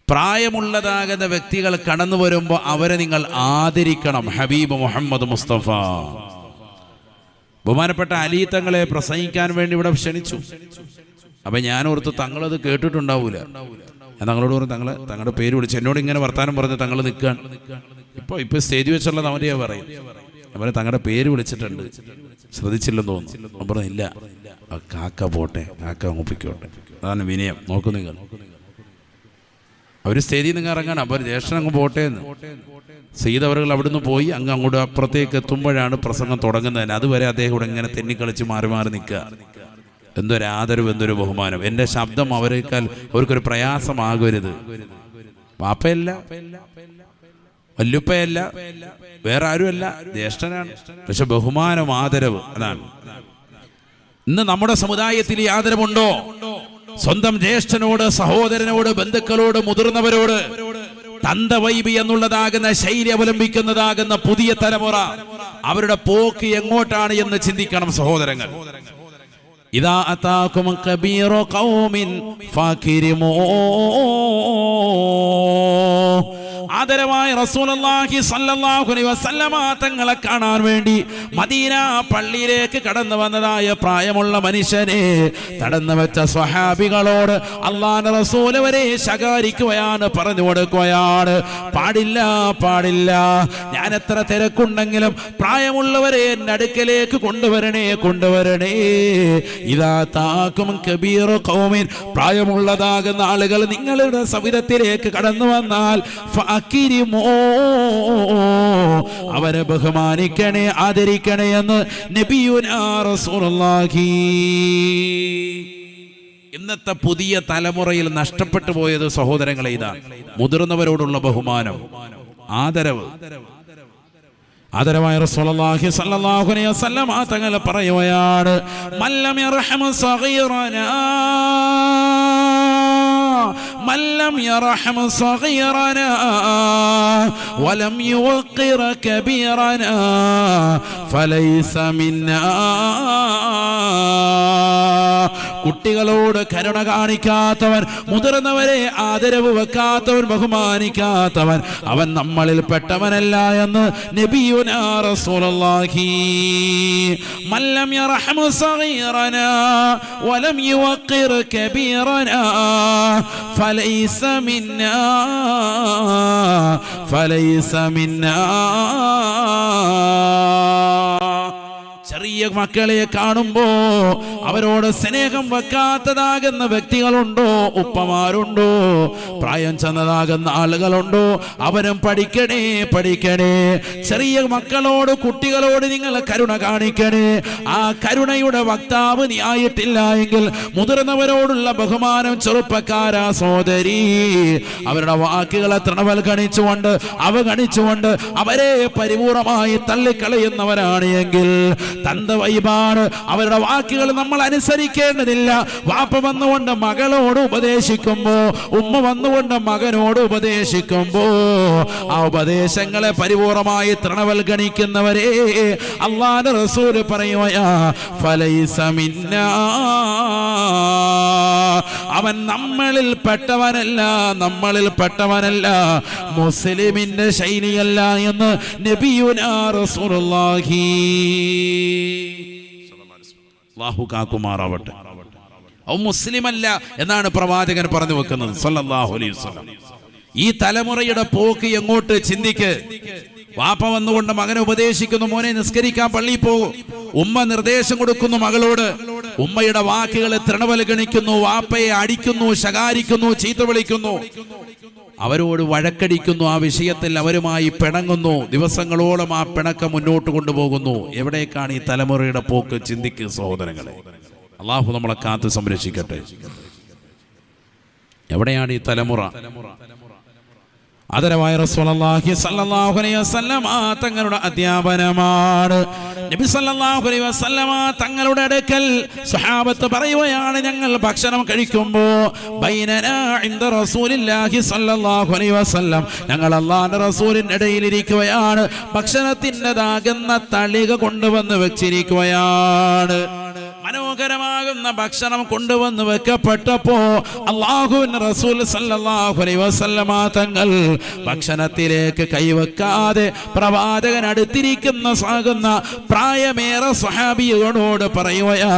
[SPEAKER 1] പ്രായമുള്ളതാകുന്ന വ്യക്തികൾ കടന്നു വരുമ്പോൾ അവരെ നിങ്ങൾ ആദരിക്കണം. ഹബീബ് മുഹമ്മദ് മുസ്തഫ ബഹുമാനപ്പെട്ട അലി തങ്ങളെ പ്രസംഗിക്കാൻ വേണ്ടി ഇവിടെ ക്ഷണിച്ചു. അപ്പൊ ഞാൻ ഓർത്ത് തങ്ങളത് കേട്ടിട്ടുണ്ടാവൂല. ഞാൻ തങ്ങളോട് പറഞ്ഞു, തങ്ങളുടെ പേര് വിളിച്ചു എന്നോട് ഇങ്ങനെ വർത്താനം പറഞ്ഞ് തങ്ങൾ നിൽക്കുകയാണ്. ഇപ്പൊ സ്റ്റേജ് വെച്ചുള്ളത് അവരെയാ പറയും. അവരെ തങ്ങളുടെ പേര് വിളിച്ചിട്ടുണ്ട്, ശ്രദ്ധിച്ചില്ലെന്ന് തോന്നുന്നു. ഞാൻ പറഞ്ഞു ഇല്ല, കാക്ക പോട്ടെ, കാക്ക ഒപ്പിക്കോട്ടെ, അതാണ് വിനയം. നോക്കൂ നിങ്ങൾ, അവര് സ്റ്റേജിൽ നിങ്ങൾ ഇറങ്ങാണ്. അപ്പോൾ ജ്യേഷ്ഠൻ അങ്ങ് പോട്ടെ എന്ന് സയ്യിദ് അവറുകൾ അവിടുന്ന് പോയി അങ്ങോട്ട് അപ്പുറത്തേക്ക് എത്തുമ്പോഴാണ് പ്രസംഗം തുടങ്ങുന്നതിന്. അതുവരെ അദ്ദേഹം ഇവിടെ ഇങ്ങനെ തെന്നിക്കളിച്ച് മാറി മാറി നിൽക്കുക. എന്തൊരു ആദരവ്, എന്തൊരു ബഹുമാനം. എൻ്റെ ശബ്ദം അവരെക്കാൾ അവർക്കൊരു പ്രയാസമാകരുത്. വാപ്പയല്ല, വല്ലുപ്പയല്ല, വേറെ ആരുമല്ല, ജ്യേഷ്ഠനാണ്. പക്ഷെ ബഹുമാനം, ആദരവ്, അതാണ്. ഇന്ന് നമ്മുടെ സമുദായത്തിൽ ഈ ആദരവുണ്ടോ? സ്വന്തം ജ്യേഷ്ഠനോട്, സഹോദരനോട്, ബന്ധുക്കളോട്, മുതിർന്നവരോട് തന്തവൈബി എന്നുള്ളതാകുന്ന ശൈലി അവലംബിക്കുന്നതാകുന്ന പുതിയ തലമുറ, അവരുടെ പോക്ക് എങ്ങോട്ടാണ് എന്ന് ചിന്തിക്കണം സഹോദരങ്ങൾ. ഇദാ അതാകും കബീറു ഖൗമിൻ ഫാകിരിമൂ. ആദരവായ റസൂലുള്ളാഹി സ്വല്ലല്ലാഹു അലൈഹി വസല്ലമ തങ്ങളെ കാണാൻ വേണ്ടി മദീന പള്ളിയിലേക്ക് കടന്നു വന്നതായ പ്രായമുള്ള മനുഷ്യനെ തടഞ്ഞു വെച്ച സ്വഹാബികളോട് അല്ലാഹുവിന്റെ റസൂൽ വരെ ശകാരിക്കുകയാണ്, പറഞ്ഞു കൊടുക്കുകയാണ്, പാടില്ല, പാടില്ല. ഞാൻ എത്ര തിരക്കുണ്ടെങ്കിലും പ്രായമുള്ളവരെ എന്റെ അടുക്കലേക്ക് കൊണ്ടുവരണേ, കൊണ്ടുവരണേ. ഇദാ താകും കബീറു ഖൗമിൻ, പ്രായമുള്ളതാകുന്ന ആളുകൾ നിങ്ങളുടെ സവിധത്തിലേക്ക് കടന്നു വന്നാൽ ഫഅകിരിമൂ, അവരെ ബഹുമാനിക്കണേ, ആദരിക്കണേ എന്ന് നബിയുനാ റസൂലുള്ളാഹി. ഇന്നത്തെ പുതിയ തലമുറയിൽ നഷ്ടപ്പെട്ടു പോയത് സഹോദരങ്ങളെ ഇതാണ്, മുതിർന്നവരോടുള്ള ബഹുമാനം, ആദരവ്. ആദരവായ റസൂലുള്ളാഹി സ്വല്ലല്ലാഹു അലൈഹി വസല്ലം തങ്ങൾ പറയുകയാണ്, മല്ലം യർഹമു സഗീറനാ മല്ലം യർഹം സഗീറനാ വലം യുഖിർ കബീറനാ ഫലൈസ മിന്നാ. കുട്ടികളോട് കരുണ കാണിക്കാത്തവൻ, മുതിർന്നവരെ ആദരവ് വെക്കാത്തവൻ, ബഹുമാനിക്കാത്തവൻ, അവൻ നമ്മളിൽ പെട്ടവനല്ല എന്ന് നബിയുനാ റസൂലുള്ളാഹി. മല്ലം യർഹം സഗീറനാ വലം യുഖിർ കബീറനാ ഫലൈസ മിന്നാ ഫലൈസ മിന്നാ. ചെറിയ മക്കളെ കാണുമ്പോ അവരോട് സ്നേഹം വെക്കാത്തതാകുന്ന വ്യക്തികളുണ്ടോ? ഉപ്പമാരുണ്ടോ? പ്രായം ചെന്നതാകുന്ന ആളുകളുണ്ടോ? അവരും പഠിക്കണേ, പഠിക്കണേ. ചെറിയ മക്കളോട്, കുട്ടികളോട് നിങ്ങൾ കരുണ കാണിക്കണേ. ആ കരുണയുടെ വക്താവ് നീ ആയിട്ടില്ല എങ്കിൽ മുതിർന്നവരോടുള്ള ബഹുമാനം, ചെറുപ്പക്കാരാ സോദരി, അവരുടെ വാക്കുകളെ തൃണവൽഗണിച്ചുകൊണ്ട്, അവഗണിച്ചുകൊണ്ട് അവരെ പരിപൂർണമായി തള്ളിക്കളയുന്നവരാണ് എങ്കിൽ തന്തവൈബാണ്. അവരുടെ വാക്കുകൾ നമ്മൾ അനുസരിക്കേണ്ടതില്ല. വാപ്പ വന്നുകൊണ്ട് മകളോട് ഉപദേശിക്കുമ്പോ, ഉമ്മ വന്നുകൊണ്ട് മകനോട് ഉപദേശിക്കുമ്പോ ആ ഉപദേശങ്ങളെ പരിപൂർണമായി തൃണവൽഗണിക്കുന്നവരെ അല്ലാഹുവിന്റെ റസൂൽ പറയുകയാ ഫലൈസ മിന്നാ, അവൻ നമ്മളിൽ പെട്ടവനല്ല, നമ്മളിൽ പെട്ടവനല്ല, മുസ്ലിമിന്റെ ശൈലിയല്ല എന്ന് നബിയുനാ റസൂലുള്ളാഹി. അല്ലാഹു കാക്കുമാറാവട്ടെ. മുസ്ലിമല്ല എന്നാണ് പ്രവാചകൻ പറഞ്ഞു വെക്കുന്നത് സല്ലല്ലാഹു അലൈഹി വസല്ലം. ഈ തലമുറയുടെ പോക്ക് എങ്ങോട്ട് ചിന്തിക്ക്. വാപ്പ വന്നുകൊണ്ട് മകനെ ഉപദേശിക്കുന്നു, മോനെ നിസ്കരിക്കാൻ പള്ളിയിൽ പോകും. ഉമ്മ നിർദ്ദേശം കൊടുക്കുന്നു മകളോട്, ഉമ്മയുടെ വാക്കുകളെ തൃണവൽഗണിക്കുന്നു, വാപ്പയെ അടിക്കുന്നു, ശകാരിക്കുന്നു, ചീത്ത വിളിക്കുന്നു, അവരോട് വഴക്കടിക്കുന്നു, ആ വിഷയത്തിൽ അവരുമായി പിണങ്ങുന്നു, ദിവസങ്ങളോളം ആ പിണക്കം മുന്നോട്ട് കൊണ്ടുപോകുന്നു. എവിടേക്കാണ് ഈ തലമുറയുടെ പോക്ക്? ചിന്തിക്കുക സഹോദരങ്ങളെ. അള്ളാഹു നമ്മളെ കാത്ത് സംരക്ഷിക്കട്ടെ. എവിടെയാണ് ഈ തലമുറ? ആദരവായ റസൂലുള്ളാഹി സ്വല്ലല്ലാഹു അലൈഹി വസല്ലം തങ്ങളുടെ അധ്യാപനമാണ്. നബി സ്വല്ലല്ലാഹു അലൈഹി വസല്ലം തങ്ങളുടെ അടുക്കൽ സ്വഹാബത്ത് പറയുകയാണ്, ഞങ്ങൾ ഭക്ഷണം കഴിക്കുമ്പോൾ ബൈനനാ ഇൻദ റസൂലില്ലാഹി സ്വല്ലല്ലാഹു അലൈഹി വസല്ലം, ഞങ്ങൾ അല്ലാഹുവിന്റെ റസൂലിന്റെ ഇടയിൽ ഇരിക്കുകയാണ്. ഭക്ഷണത്തിൻ്റെതാകുന്ന തളിക കൊണ്ടുവന്ന് വെച്ചിരിക്കുകയാണ്. മനോഹരമാകുന്ന ഭക്ഷണം കൊണ്ടുവന്ന് വെക്കപ്പെട്ടപ്പോ അല്ലാഹുവിന്റെ റസൂൽ സല്ലല്ലാഹു അലൈഹി വസല്ലമ തങ്ങൾ ഭക്ഷണത്തിലേക്ക് കൈവെക്കാതെ പ്രവാചകൻ അടുത്തിരിക്കുന്ന സാകുന്ന പ്രായമേറെ സ്വഹാബിയോട് പറയുകയാ,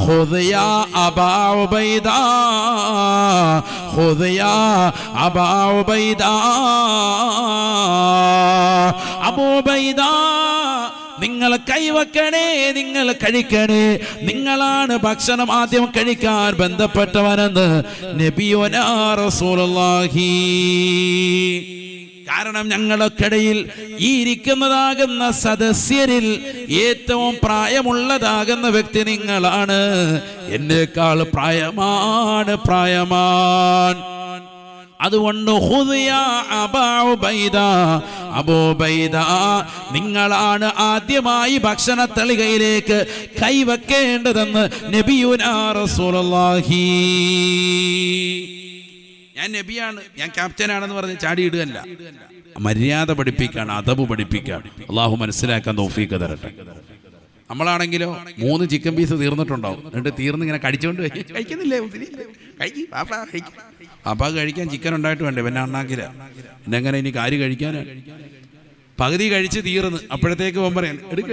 [SPEAKER 1] ഖുദ് യാ അബാ ഉബൈദ, ഖുദ് യാ അബാ ഉബൈദ, അബൂ ഉബൈദ നിങ്ങൾ കൈവക്കണേ, നിങ്ങൾ കഴിക്കണേ, നിങ്ങളാണ് ഭക്ഷണം ആദ്യം കഴിക്കാൻ ബന്ധപ്പെട്ടവനെന്ന് നബിയുനാ റസൂലുള്ളാഹി. കാരണം ഞങ്ങൾക്കിടയിൽ ഈ ഇരിക്കുന്നതാകുന്ന സദസ്യരിൽ ഏറ്റവും പ്രായമുള്ളതാകുന്ന വ്യക്തി നിങ്ങളാണ്. എന്നേക്കാൾ പ്രായമാണ്, പ്രായമാൻ. അതുകൊണ്ട് ഖുദ് യാ അബാ ഉബൈദ, അബൂ ഉബൈദ നിങ്ങളാണ് ആദ്യമായി ഭക്ഷണ തളികയിലേക്ക് കൈവെക്കേണ്ടതെന്ന് നബിയുനാ റസൂലുള്ളാഹി. ഞാൻ നബിയാണ്, ഞാൻ ക്യാപ്റ്റനാണെന്ന് പറഞ്ഞ് ചാടിയിടുകയല്ല. മര്യാദ പഠിപ്പിക്കാണ്, അദബ് പഠിപ്പിക്കാണ്. അള്ളാഹു മനസ്സിലാക്കാൻ തൗഫീഖ് തരട്ടെ. നമ്മളാണെങ്കിലോ 3 ചിക്കൻ പീസ് തീർന്നിട്ടുണ്ടാവും, എന്നിട്ട് തീർന്ന് ഇങ്ങനെ കടിച്ചോണ്ട് കഴിക്കുന്നില്ലേ, അപ്പാ കഴിക്കാൻ ചിക്കൻ ഉണ്ടായിട്ട് വേണ്ടേ, പിന്നെ അണ്ണാക്കില്ല, പിന്നെ എങ്ങനെ ഇനി കാര്യം കഴിക്കാനാണ്? പകുതി കഴിച്ച് തീർന്ന് അപ്പോഴത്തേക്ക് പോകാൻ പറയാൻ എടുക്ക.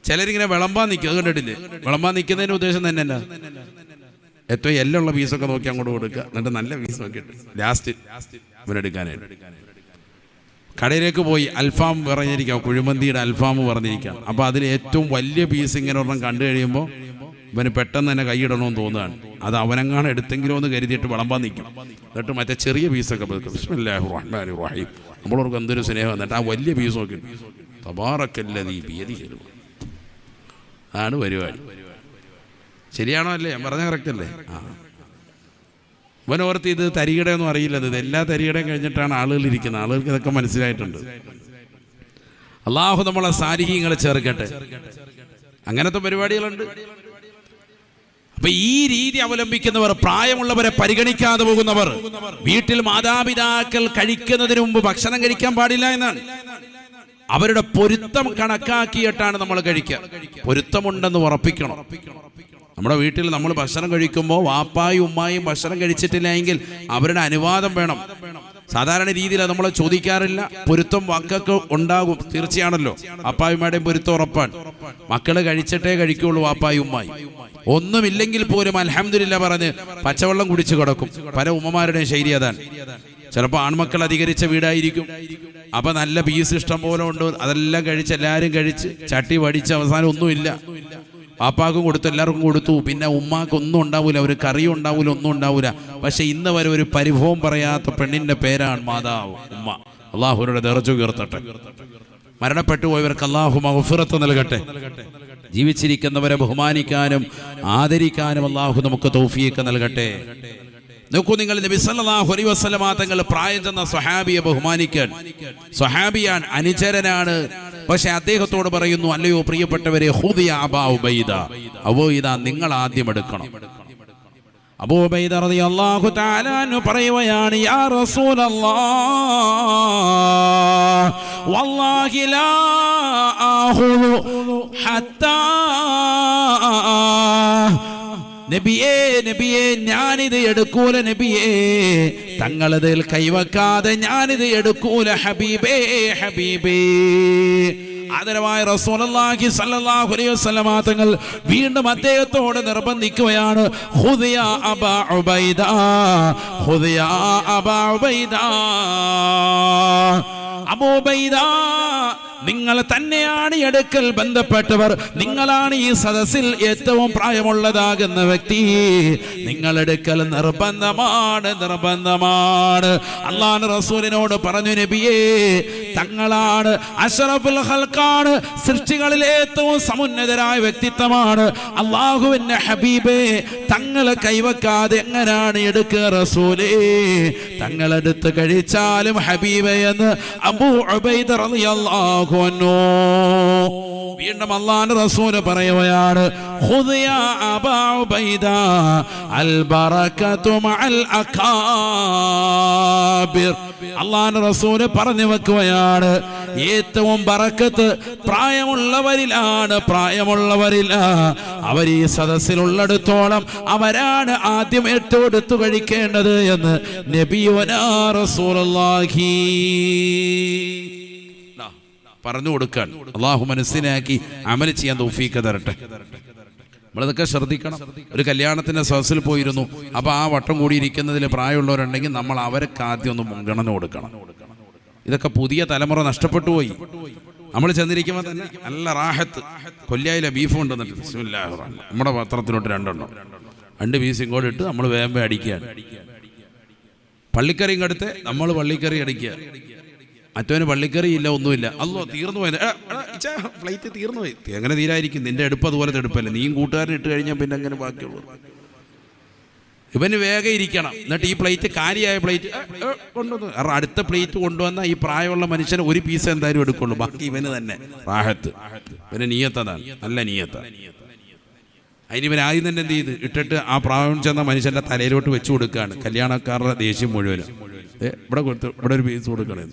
[SPEAKER 1] ചിലരിങ്ങനെ വിളമ്പാൻ നിൽക്കും, അത് കണ്ടിട്ടില്ലേ? വിളമ്പാൻ നിൽക്കുന്നതിന് ഉദ്ദേശം തന്നെ എന്നാ, ഏറ്റവും എല്ലുള്ള പീസൊക്കെ നോക്കി അങ്ങോട്ട് കൊടുക്കുക, എന്നിട്ട് നല്ല പീസ് നോക്കിയിട്ട് ലാസ്റ്റ് ഇവരെടുക്കാനായിട്ട്. കടയിലേക്ക് പോയി അൽഫാം പറഞ്ഞിരിക്കാം, കുഴിമന്തിയുടെ അൽഫാം പറഞ്ഞിരിക്കാം. അപ്പോൾ അതിൽ ഏറ്റവും വലിയ പീസ് ഇങ്ങനെ ഒരെണ്ണം കണ്ടു കഴിയുമ്പോൾ ഇവന് പെട്ടെന്ന് തന്നെ കൈയിടണമെന്ന് തോന്നുകയാണ്. അത് അവനെങ്ങാണ് എടുത്തെങ്കിലോ എന്ന് കരുതിയിട്ട് വിളമ്പാൻ നിൽക്കും. എന്നിട്ട് മറ്റേ ചെറിയ പീസൊക്കെ ബിസ്മില്ലാഹിർ റഹ്മാനിർ റഹീം, നമ്മളവർക്ക് എന്തൊരു സ്നേഹം. എന്നിട്ട് ആ വലിയ പീസ് നോക്കി തബാറക്കല്ലദീ ബിയദിഹി, ആണ് പരിപാടി. ശരിയാണോ അല്ലേ? ഞാൻ പറഞ്ഞ കറക്റ്റ് അല്ലേ? ഇവനോർത്ത് ഇത് തരികിടയൊന്നും അറിയില്ലത്, ഇത് എല്ലാ തരികിടയും കഴിഞ്ഞിട്ടാണ് ആളുകൾ ഇരിക്കുന്നത്. ആളുകൾക്ക് ഇതൊക്കെ മനസ്സിലായിട്ടുണ്ട്. അള്ളാഹു നമ്മളെ സാലിഹീങ്ങളെ ചേർക്കട്ടെ. അങ്ങനത്തെ പരിപാടികളുണ്ട്. അപ്പൊ ഈ രീതി അവലംബിക്കുന്നവർ, പ്രായമുള്ളവരെ പരിഗണിക്കാതെ പോകുന്നവർ, വീട്ടിൽ മാതാപിതാക്കൾ കഴിക്കുന്നതിന് മുമ്പ് ഭക്ഷണം കഴിക്കാൻ പാടില്ല എന്നാണ്. അവരുടെ പൊരുത്തം കണക്കാക്കിയിട്ടാണ് നമ്മൾ കഴിക്കുക. പൊരുത്തമുണ്ടെന്ന് ഉറപ്പിക്കണം. നമ്മുടെ വീട്ടിൽ നമ്മൾ ഭക്ഷണം കഴിക്കുമ്പോൾ വാപ്പായും ഉമ്മായും ഭക്ഷണം കഴിച്ചിട്ടില്ലെങ്കിൽ അവരുടെ അനുവാദം വേണം. സാധാരണ രീതിയിൽ നമ്മൾ ചോദിക്കാറില്ല. പൊരുത്തം മക്കൾക്ക് ഉണ്ടാകും, തീർച്ചയാണല്ലോ. വാപ്പായുമ്മയുടെയും പൊരുത്തം ഉറപ്പാണ്. മക്കള് കഴിച്ചിട്ടേ കഴിക്കുള്ളൂ വാപ്പായും ഉമ്മായും. ഒന്നുമില്ലെങ്കിൽ പോലും അൽഹംദുലില്ലാ പറഞ്ഞ് പച്ചവെള്ളം കുടിച്ചു കിടക്കും. പല ഉമ്മമാരുടെയും ശൈലി അതാണ്. ചിലപ്പോൾ ആൺമക്കൾ അധികരിച്ച വീടായിരിക്കും. അപ്പൊ നല്ല പീസ് ഇഷ്ടം പോലെ ഉണ്ട്, അതെല്ലാം കഴിച്ച് എല്ലാവരും കഴിച്ച് ചട്ടി വടിച്ച് അവസാനം ഒന്നുമില്ല. പാപ്പാക്കും കൊടുത്തു, എല്ലാവർക്കും കൊടുത്തു. പിന്നെ ഉമ്മാക്ക് ഒന്നും ഉണ്ടാവില്ല, ഒരു കറിയും ഉണ്ടാവില്ല, ഒന്നും ഉണ്ടാവില്ല. പക്ഷെ ഇന്ന് വരെ ഒരു പരിഭവം പറയാത്ത പെണ്ണിന്റെ പേരാണ് മാതാവ്, ഉമ്മ. അള്ളാഹുരുടെ ദർജ ഉയർത്തട്ടെ. മരണപ്പെട്ടു പോയവർക്ക് അള്ളാഹു മഗ്ഫിറത്ത് നൽകട്ടെ. ജീവിച്ചിരിക്കുന്നവരെ ബഹുമാനിക്കാനും ആദരിക്കാനും അള്ളാഹു നമുക്ക് തൗഫീഖ് നൽകട്ടെ. നോക്കൂ, നിങ്ങൾ നബി സല്ലല്ലാഹു അലൈഹി വസല്ലമ തങ്ങൾ പ്രായം ചെന്ന സ്വഹാബിയെ ബഹുമാനിക്കാൻ. സ്വഹാബിയാൻ, അനുചരനാണ്. പക്ഷെ അദ്ദേഹത്തോട് പറയുന്നു, അല്ലയോ പ്രിയപ്പെട്ടവരെ, ഖുദി അബാ ഉബൈദ, അബൂബൈദ നിങ്ങൾ ആദ്യം എടുക്കണം. അബൂ ഉബൈദ റളിയല്ലാഹു തആല അൻഹു പറയുകയാണ്, യാ റസൂലല്ലാഹ് വല്ലാഹി ലാ ആഖുദു ഹത്താ, നബിയേ നബിയേ ഞാനിത് എടുക്കൂല നബിയേ, തങ്ങളതിൽ കൈവക്കാതെ ഞാനിത് എടുക്കൂല ഹബീബേ ഹബീബേ. ആദരവായ റസൂലുള്ളാഹി സ്വല്ലല്ലാഹു അലൈഹി വസല്ലമ തങ്ങൾ വീണ്ടും അദ്ദേഹത്തോട് നിർബന്ധിക്കുകയാണ്, ഖുദി യാ അബാ ഉബൈദ, ഖുദി യാ അബാ ഉബൈദ. അബൂ ഉബൈദ, നിങ്ങൾ തന്നെയാണ് ഈ അടുക്കൽ ബന്ധപ്പെട്ടവർ, നിങ്ങളാണ് ഈ സദസ്സിൽ ഏറ്റവും പ്രായമുള്ളതാകുന്ന വ്യക്തി. നിങ്ങളെടുക്കൽ നിർബന്ധമാണ്, നിർബന്ധമാണ്. അല്ലാഹു റസൂലിനോട് പറഞ്ഞു, നബിയേ തങ്ങളാണ് അഷ്റഫുൽ ഖൽഖാണ്, സൃഷ്ടികളിൽ ഏറ്റവും സമുന്നതരായ വ്യക്തിത്വമാണ്. അല്ലാഹുവിന്റെ ഹബീബേ, തങ്ങളെ കൈവക്കാതെ എങ്ങനെയാണ് എടുക്കുക റസൂലേ? തങ്ങളെടുത്ത് കഴിച്ചാലും ഹബീബേ എന്ന് അബൂ ഉബൈദ റളിയല്ലാഹു അൻഹു. വീണ്ടും അല്ലാഹുവിന്റെ റസൂൽ പറയുകയാണ്, ഖുദി യാ അബാ ഉബൈദ അൽ ബറകതു മഅൽ അകാബിർ. അല്ലാഹുവിന്റെ റസൂൽ പറഞ്ഞു വെക്കുകയാണ്, ഏറ്റവും ബറക്കത്ത് പ്രായമുള്ളവരിലാണ്, പ്രായമുള്ളവരില്ല. അവർ ഈ സദസ്സിലുള്ളിടത്തോളം അവരാണ് ആദ്യം ഏറ്റെടുത്തു കഴിക്കേണ്ടത് എന്ന് നബിയുനാ റസൂലുള്ളാഹി പറഞ്ഞു കൊടുക്കാൻ. അള്ളാഹു മനസ്സിലാക്കി അമൽ ചെയ്യാൻ തൗഫീഖ് തരട്ടെ. നമ്മളതൊക്കെ ശ്രദ്ധിക്കണം. ഒരു കല്യാണത്തിന്റെ സദസ്സിൽ പോയിരുന്നു. അപ്പൊ ആ വട്ടം കൂടി ഇരിക്കുന്നതിൽ പ്രായമുള്ളവരുണ്ടെങ്കിൽ നമ്മൾ അവർക്ക് ആദ്യം ഒന്ന് മുൻഗണന കൊടുക്കണം. ഇതൊക്കെ പുതിയ തലമുറ നഷ്ടപ്പെട്ടു പോയി. നമ്മൾ ചെന്നിരിക്കുമ്പോൾ തന്നെ നല്ല റാഹത്ത്, കൊല്ലായിലെ ബീഫ് കൊണ്ടുവന്നിട്ട് ബിസ്മില്ലാഹിർ റഹ്മാനിർ റഹീം നമ്മുടെ പത്രത്തിലോട്ട് 2 പീസ് ഇങ്ങോട്ട് ഇട്ട് നമ്മൾ വേമ്പ അടിക്കുകയാണ്. പള്ളിക്കറി ഇങ്ങടുത്ത് നമ്മൾ പള്ളിക്കറി അടിക്കുക, മറ്റവന് പള്ളിക്കറി ഇല്ല, ഒന്നുമില്ല. അല്ലോ തീർന്നു പോയത്, ഫ്ലൈറ്റ് തീർന്നു പോയി. എങ്ങനെ തീരായിരിക്കും? നിന്റെ എടുപ്പ് അതുപോലത്തെ എടുപ്പല്ലേ, നീയും കൂട്ടുകാരൻ ഇട്ട് കഴിഞ്ഞാൽ പിന്നെ എങ്ങനെ ബാക്കിയുള്ളൂ? ഇവന് വേഗം ഇരിക്കണം. എന്നിട്ട് ഈ പ്ലേറ്റ് കാലിയായ പ്ലേറ്റ് കൊണ്ടുവന്നു, കാരണം അടുത്ത പ്ലേറ്റ് കൊണ്ടുവന്ന ഈ പ്രായമുള്ള മനുഷ്യന് ഒരു പീസ് എന്തായാലും എടുക്കുള്ളൂ, ബാക്കി ഇവന് തന്നെ റാഹത്ത്. പിന്നെ നീയത്തതാണ്, നല്ല നീയത്താണ്. അതിനിവൻ ആദ്യം തന്നെ എന്ത് ചെയ്ത് ഇട്ടിട്ട് ആ പ്രായം ചെന്ന മനുഷ്യന്റെ തലയിലോട്ട് വെച്ചു കൊടുക്കുകയാണ്. കല്യാണക്കാരുടെ ദേഷ്യം മുഴുവനും ഇവിടെ കൊടുത്ത് ഇവിടെ ഒരു പീസ് കൊടുക്കണേ.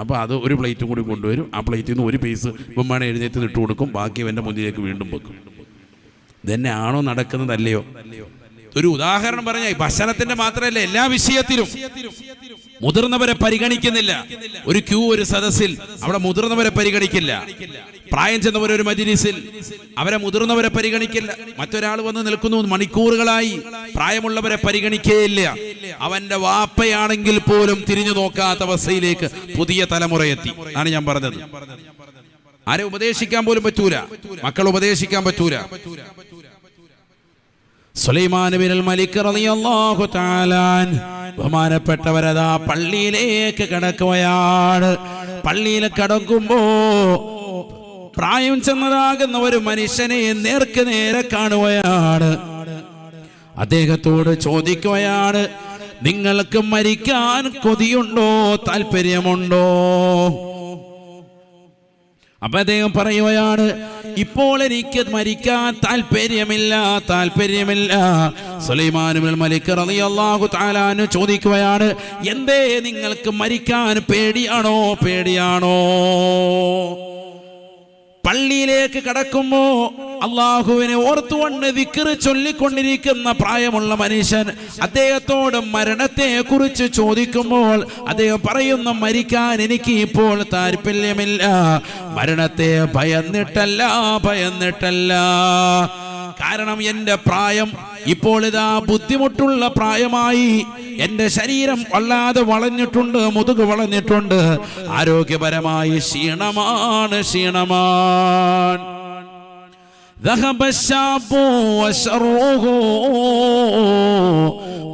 [SPEAKER 1] അപ്പോൾ അത് ഒരു പ്ലേറ്റും കൂടി കൊണ്ടുവരും. ആ പ്ലേറ്റിൽ നിന്ന് ഒരു പീസ് ഇവന്മാരെ എഴുന്നേറ്റ് ഇട്ട് കൊടുക്കും, ബാക്കി ഇവൻ്റെ മുന്നിലേക്ക് വീണ്ടും വെക്കും. ഇതന്നെ ആണോ നടക്കുന്നതല്ലയോ? ഒരു ഉദാഹരണം പറഞ്ഞാൽ ഭക്ഷണത്തിന്റെ മാത്രമല്ല, എല്ലാ വിഷയത്തിലും മുതിർന്നവരെ പരിഗണിക്കുന്നില്ല. ഒരു ക്യൂ, ഒരു സദസ്സിൽ അവിടെ മുതിർന്നവരെ പരിഗണിക്കില്ല. പ്രായം ചെന്നവർ ഒരു മജ്‌ലിസിൽ അവരെ മുതിർന്നവരെ പരിഗണിക്കില്ല. മറ്റൊരാൾ വന്ന് നിൽക്കുന്നു മണിക്കൂറുകളായി, പ്രായമുള്ളവരെ പരിഗണിക്കുകയില്ല. അവന്റെ വാപ്പയാണെങ്കിൽ പോലും തിരിഞ്ഞു നോക്കാത്ത അവസ്ഥയിലേക്ക് പുതിയ തലമുറ എത്തി. ആണ് ഞാൻ പറഞ്ഞത്. ആരെ ഉപദേശിക്കാൻ പോലും പറ്റൂല, മക്കൾ ഉപദേശിക്കാൻ പറ്റൂല. സുലൈമാൻ ബിനുൽ മലിക് റളിയല്ലാഹു തആല ബഹുമാനപ്പെട്ടവരതാ പള്ളിയിലേക്ക് കടക്കുകയാണ്. പള്ളിയിൽ കടക്കുമ്പോ പ്രായം ചെന്നതാകുന്ന ഒരു മനുഷ്യനെ നേർക്ക് നേരെ കാണുകയാണ്. അദ്ദേഹത്തോട് ചോദിക്കുകയാണ്, നിങ്ങൾക്ക് മരിക്കാൻ കൊതിയുണ്ടോ, താല്പര്യമുണ്ടോ? അപ്പൊ അദ്ദേഹം പറയുകയാണ്, ഇപ്പോൾ എനിക്ക് മരിക്കാൻ താല്പര്യമില്ല. സുലൈമാൻ ഇബ്നുൽ മലിക് റളിയല്ലാഹു തആല അൻഹു ചോദിക്കുകയാണ്, എന്തേ നിങ്ങൾക്ക് മരിക്കാൻ പേടിയാണോ? പള്ളിയിലേക്ക് കടക്കുമ്പോ അള്ളാഹുവിനെ ഓർത്തുകൊണ്ട് ദിക്ർ ചൊല്ലിക്കൊണ്ടിരിക്കുന്ന പ്രായമുള്ള മനുഷ്യൻ അദ്ദേഹത്തോട് മരണത്തെ കുറിച്ച് ചോദിക്കുമ്പോൾ അദ്ദേഹം പറയുന്നു, മരിക്കാൻ എനിക്ക് ഇപ്പോൾ താല്പര്യമില്ല. മരണത്തെ ഭയന്നിട്ടല്ല. കാരണം എൻ്റെ പ്രായം ഇപ്പോൾ ഇതാ ബുദ്ധിമുട്ടുള്ള പ്രായമായി. എൻ്റെ ശരീരം വല്ലാതെ വളഞ്ഞിട്ടുണ്ട്, മുതുക് വളഞ്ഞിട്ടുണ്ട്, ആരോഗ്യപരമായി ക്ഷീണമാണ്. ذهب الشاب وشره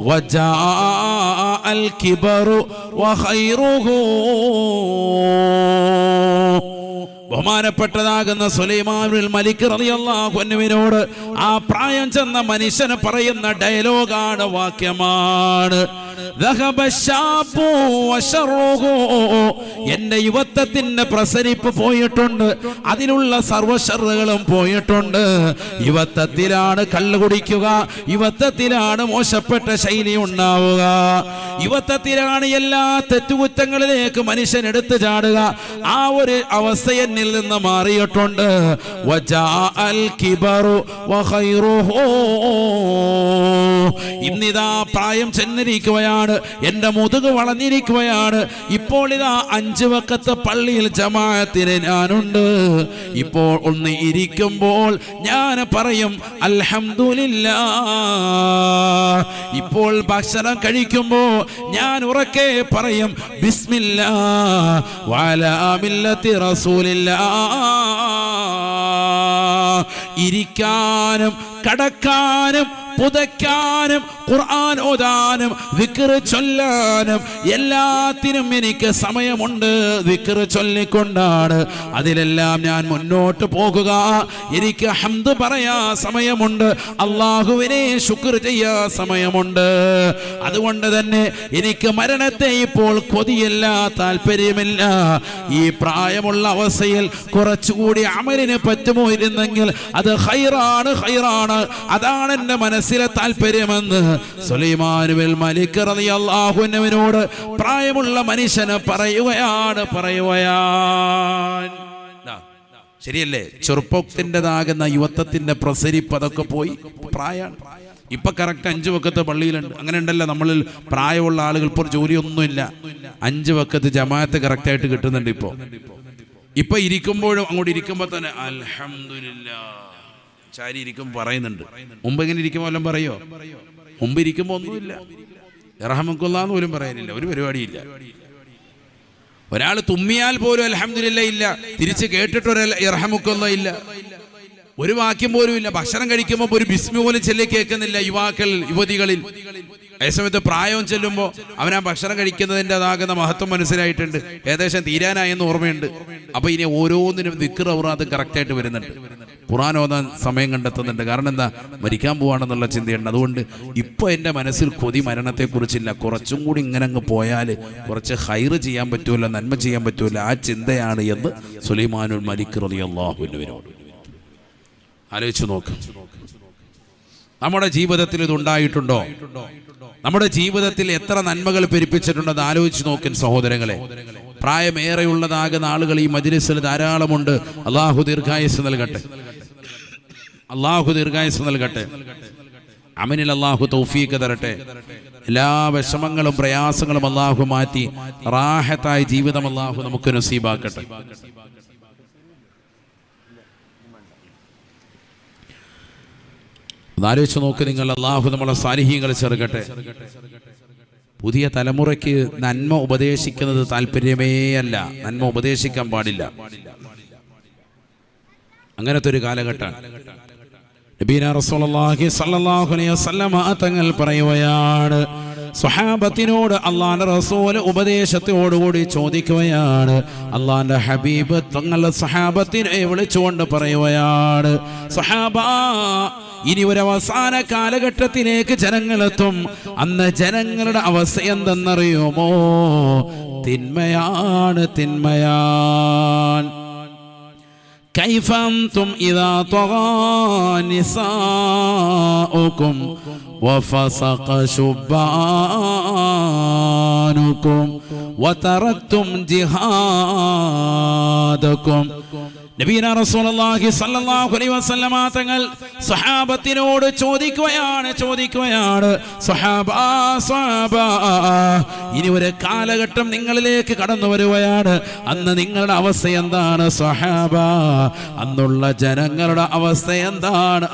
[SPEAKER 1] وجاء الكبر وخيره. ബഹുമാനപ്പെട്ടതാകുന്ന സുലൈമാൻ ഇബ്നുൽ മലിക് റളിയല്ലാഹു അൻഹുവിനോട് ആ പ്രായം ചെന്ന മനുഷ്യന് പറയുന്ന ഡയലോഗാണ്, വാക്യമാണ്, എന്റെ യുവത്വത്തിന്റെ പ്രസരിപ്പ് പോയിട്ടുണ്ട്, അതിലുള്ള സർവ്വശറുകളും പോയിട്ടുണ്ട്. യുവത്വത്തിലാണ് കള്ളു കുടിക്കുക, യുവത്വത്തിലാണ് മോശപ്പെട്ട ശൈലി ഉണ്ടാവുക, യുവത്വത്തിലാണ് എല്ലാ തെറ്റുകുറ്റങ്ങളിലേക്ക് മനുഷ്യൻ എടുത്തു ചാടുക. ആ ഒരു അവസ്ഥ എന്നിൽ നിന്ന് മാറിയിട്ടുണ്ട്. ഇന്നിതാ പ്രായം ചെന്നിരിക്കുകയാണ്, എന്റെ മുതുക് വളഞ്ഞിരിക്കുകയാണ്. ഇപ്പോൾ ഇതാ 5 വഖത്ത് പള്ളിയിൽ ജമാഅത്തിന് ഞാനുണ്ട്. ഇപ്പോൾ ഒന്ന് ഇരിക്കുമ്പോൾ ഞാൻ പറയും അൽഹംദുലില്ലാഹ്. ഇപ്പോൾ ഭക്ഷണം കഴിക്കുമ്പോൾ ഞാൻ ഉറക്കെ പറയും ബിസ്മില്ലാഹ് വഅലാ മില്ലത്തി റസൂലില്ലാഹ്. ഇരിക്കാനും കടക്കാനും പുതയ്ക്കാനും ഖുർആൻ ഓതാനും ദിക്ർ ചൊല്ലാനും എല്ലാത്തിനും എനിക്ക് സമയമുണ്ട്. ദിക്ർ ചൊല്ലിക്കൊണ്ടാണ് അതിലെല്ലാം ഞാൻ മുന്നോട്ട് പോകുക. എനിക്ക് ഹംദ് പറയാ സമയമുണ്ട്, അള്ളാഹുവിനെ ശുക്ർ ചെയ്യാ സമയമുണ്ട്. അതുകൊണ്ട് തന്നെ എനിക്ക് മരണത്തെ ഇപ്പോൾ കൊതിയില്ല, താല്പര്യമില്ല. ഈ പ്രായമുള്ള അവസ്ഥയിൽ കുറച്ചുകൂടി അമലിന് പറ്റുമോ ഇരുന്നെങ്കിൽ അത് ഖൈറാണ്. അതാണ് എൻ്റെ മനസ്സിലെ താല്പര്യമെന്ന് സുലൈമാൻ ഇബ്നുൽ മലിക് റളിയല്ലാഹു അൻഹുവിനോട് പ്രായമുള്ള മനുഷ്യന് പറയുകയാണ്. ശരിയല്ലേ? ചെറുപ്പത്തിൻ്റെതാകുന്ന യുവത്വത്തിന്റെ പ്രസരിപ്പ് അതൊക്കെ പോയി, പ്രായമാണ്. ഇപ്പൊ കറക്റ്റ് 5 വഖത്ത് പള്ളിയിലുണ്ട്. അങ്ങനെ ഉണ്ടല്ലോ, നമ്മളിൽ പ്രായമുള്ള ആളുകൾ ഇപ്പോൾ ജോലിയൊന്നുമില്ല, 5 വഖത്ത് ജമാഅത്ത് കറക്റ്റായിട്ട് കിട്ടുന്നുണ്ട്. ഇപ്പൊ ഇരിക്കുമ്പോഴും അങ്ങോട്ട് ഇരിക്കുമ്പോ തന്നെ അൽഹംദുലില്ലാഹ് ചാരി ഇരിക്കും പറയുന്നുണ്ട്. മുമ്പ് എങ്ങനെ ഇരിക്കുമ്പോൾ എല്ലാം പറയോ? മുമ്പ് ഇരിക്കുമ്പോ ഒന്നുമില്ല, ഇർഹമുക്കല്ലാഹ് എന്ന് പോലും പറയാനില്ല, ഒരു പരിപാടിയില്ല. ഒരാൾ തുമ്മിയാൽ പോലും അൽഹംദുലില്ലാഹ് ഇല്ല, തിരിച്ച് കേട്ടിട്ട് ഒരു ഇർഹമുക്കല്ലാഹ് ഇല്ല, ഒരു വാക്യം പോലും ഇല്ല. ഭക്ഷണം കഴിക്കുമ്പോൾ ഒരു ബിസ്മി പോലും ചൊല്ലി കേൾക്കുന്നില്ല യുവതികളിൽ. അതേസമയത്ത് പ്രായവും ചെല്ലുമ്പോൾ അവനാ ഭക്ഷണം കഴിക്കുന്നതിൻ്റെ അതാകുന്ന മഹത്വം മനസ്സിലായിട്ടുണ്ട്, ഏകദേശം തീരാനായെന്ന് ഓർമ്മയുണ്ട്. അപ്പൊ ഇനി ഓരോന്നിനും ദിക്ർ ഔറാദ് കറക്റ്റായിട്ട് വരുന്നുണ്ട്, ഖുർആൻ ഓതാൻ സമയം കണ്ടെത്തുന്നുണ്ട്. കാരണം എന്താ? മരിക്കാൻ പോവാണെന്നുള്ള ചിന്തയുണ്ട്. അതുകൊണ്ട് ഇപ്പൊ എൻ്റെ മനസ്സിൽ കൊതി മരണത്തെക്കുറിച്ചില്ല, കുറച്ചും കൂടി ഇങ്ങനെ അങ്ങ് പോയാൽ കുറച്ച് ഹൈറ് ചെയ്യാൻ പറ്റൂല, നന്മ ചെയ്യാൻ പറ്റൂല, ആ ചിന്തയാണ് എന്ന് സുലൈമാനുൽ മലിക് റളിയല്ലാഹു അൻഹുവിനോട്. ആലോചിച്ചു നോക്ക്, നമ്മുടെ ജീവിതത്തിൽ ഇതുണ്ടായിട്ടുണ്ടോ? നമ്മുടെ ജീവിതത്തിൽ എത്ര നന്മകൾ പെരുപ്പിച്ചിട്ടുണ്ടെന്ന് ആലോചിച്ച് നോക്കിൻ സഹോദരങ്ങളെ. പ്രായമേറെയുള്ളതാകുന്ന ആളുകൾ ഈ മജ്‌ലിസിൽ ധാരാളമുണ്ട്. അല്ലാഹു ദീർഘായുസ്സ് നൽകട്ടെ. അമനിൽ അല്ലാഹു തൗഫീഖ് തരട്ടെ. എല്ലാ വിഷമങ്ങളും പ്രയാസങ്ങളും അല്ലാഹു മാറ്റി റാഹത്തായ ജീവിതം അല്ലാഹു നമുക്ക് നസീബാക്കട്ടെ. ആലോചിച്ച് നോക്ക് നിങ്ങൾ, അല്ലാഹു നമ്മളെ സാലിഹീങ്ങളെ ചേർക്കട്ടെ. പുതിയ തലമുറയ്ക്ക് നന്മ ഉപദേശിക്കുന്നത് താല്പര്യമേ അല്ല, നന്മ ഉപദേശിക്കാൻ പാടില്ല. അങ്ങനത്തെ ഒരു കാലഘട്ടമാണ്. നബീന റസൂലുള്ളാഹി സ്വല്ലല്ലാഹു അലൈഹി വസല്ലം തങ്ങൾ പറയുകയാണ്, സ്വഹാബത്തിനോട് അല്ലാഹുവിന്റെ റസൂൽ ഉപദേശത്തോടുകൂടി ചോദിക്കുകയാണ്. അല്ലാഹുവിന്റെ ഹബീബ് തങ്ങളുടെ സ്വഹാബത്തിനെ വിളിച്ചുകൊണ്ട് പറയുകയാണ്, സ്വഹാബാ, ഇനി ഒരു അവസാന കാലഘട്ടത്തിലേക്ക് ജനങ്ങളെത്തും. അന്ന് ജനങ്ങളുടെ അവസ്ഥ എന്തെന്നറിയുമോ? തിന്മയാണ്. كيف أنتم إذا طغى نساؤكم وفسق شبانكم وتركتم جهادكم. നബീന റസൂലുള്ളാഹി സ്വല്ലല്ലാഹു അലൈഹി വസല്ലമ തങ്ങൾ സ്വഹാബത്തിനോട് ചോദിക്കുകയാണ് സ്വഹാബ, ഇനി ഒരു കാലഘട്ടം നിങ്ങളിലേക്ക് കടന്നു വരുകയാണ്. അന്ന് നിങ്ങളുടെ അവസ്ഥ എന്താണ് സ്വഹാബ? അന്നുള്ള ജനങ്ങളുടെ അവസ്ഥ എന്താണ്?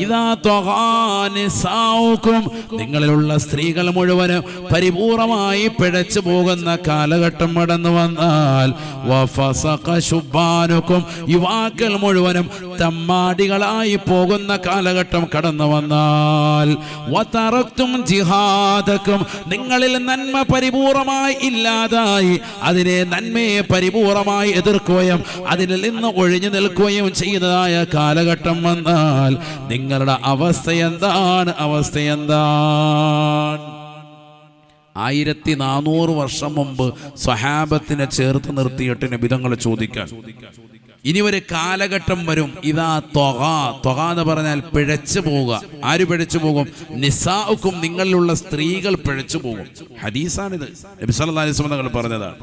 [SPEAKER 1] ഇദാ ത്വഗാനിസാഉകും, നിങ്ങളിലുള്ള സ്ത്രീകൾ മുഴുവനും പരിപൂർണമായി പിഴച്ചു പോകുന്ന കാലഘട്ടം കടന്നു വന്നാൽ, വഫസഖ ശുബ്ബാനുക്കും, യുവാക്കൾ മുഴുവനും തമ്മാടികളായി പോകുന്ന കാലഘട്ടം കടന്നു വന്നാൽ, വതറക്തും ജിഹാദക്കും, നിങ്ങളിൽ നന്മ പരിപൂർണമായി ഇല്ലാതായി അതിനെ നന്മയെ പരിപൂർണമായി എതിർക്കുകയും അതിൽ നിന്ന് ഒഴിഞ്ഞു നിൽക്കുകയും ചെയ്യുന്നതായ കാലഘട്ടം വന്നാൽ നിങ്ങളുടെ അവസ്ഥ എന്താണ്? 1400 വർഷം മുമ്പ് സ്വഹാബത്തിനെ ചേർത്ത് നിർത്തിയിട്ട് നബി തങ്ങൾ ചോദിക്കാൻ, ഇനി ഒരു കാലഘട്ടം വരും, ഇതാ ത്വഗ എന്ന് പറഞ്ഞാൽ പിഴച്ചു പോവുക. ആര് പിഴച്ചു പോകും? നിസാഉക്കും, നിങ്ങളിലുള്ള സ്ത്രീകൾ പിഴച്ചു പോകും. ഹദീസാണിത്, നബി സല്ലല്ലാഹു അലൈഹി വസല്ലം തങ്ങൾ പറഞ്ഞതാണ്.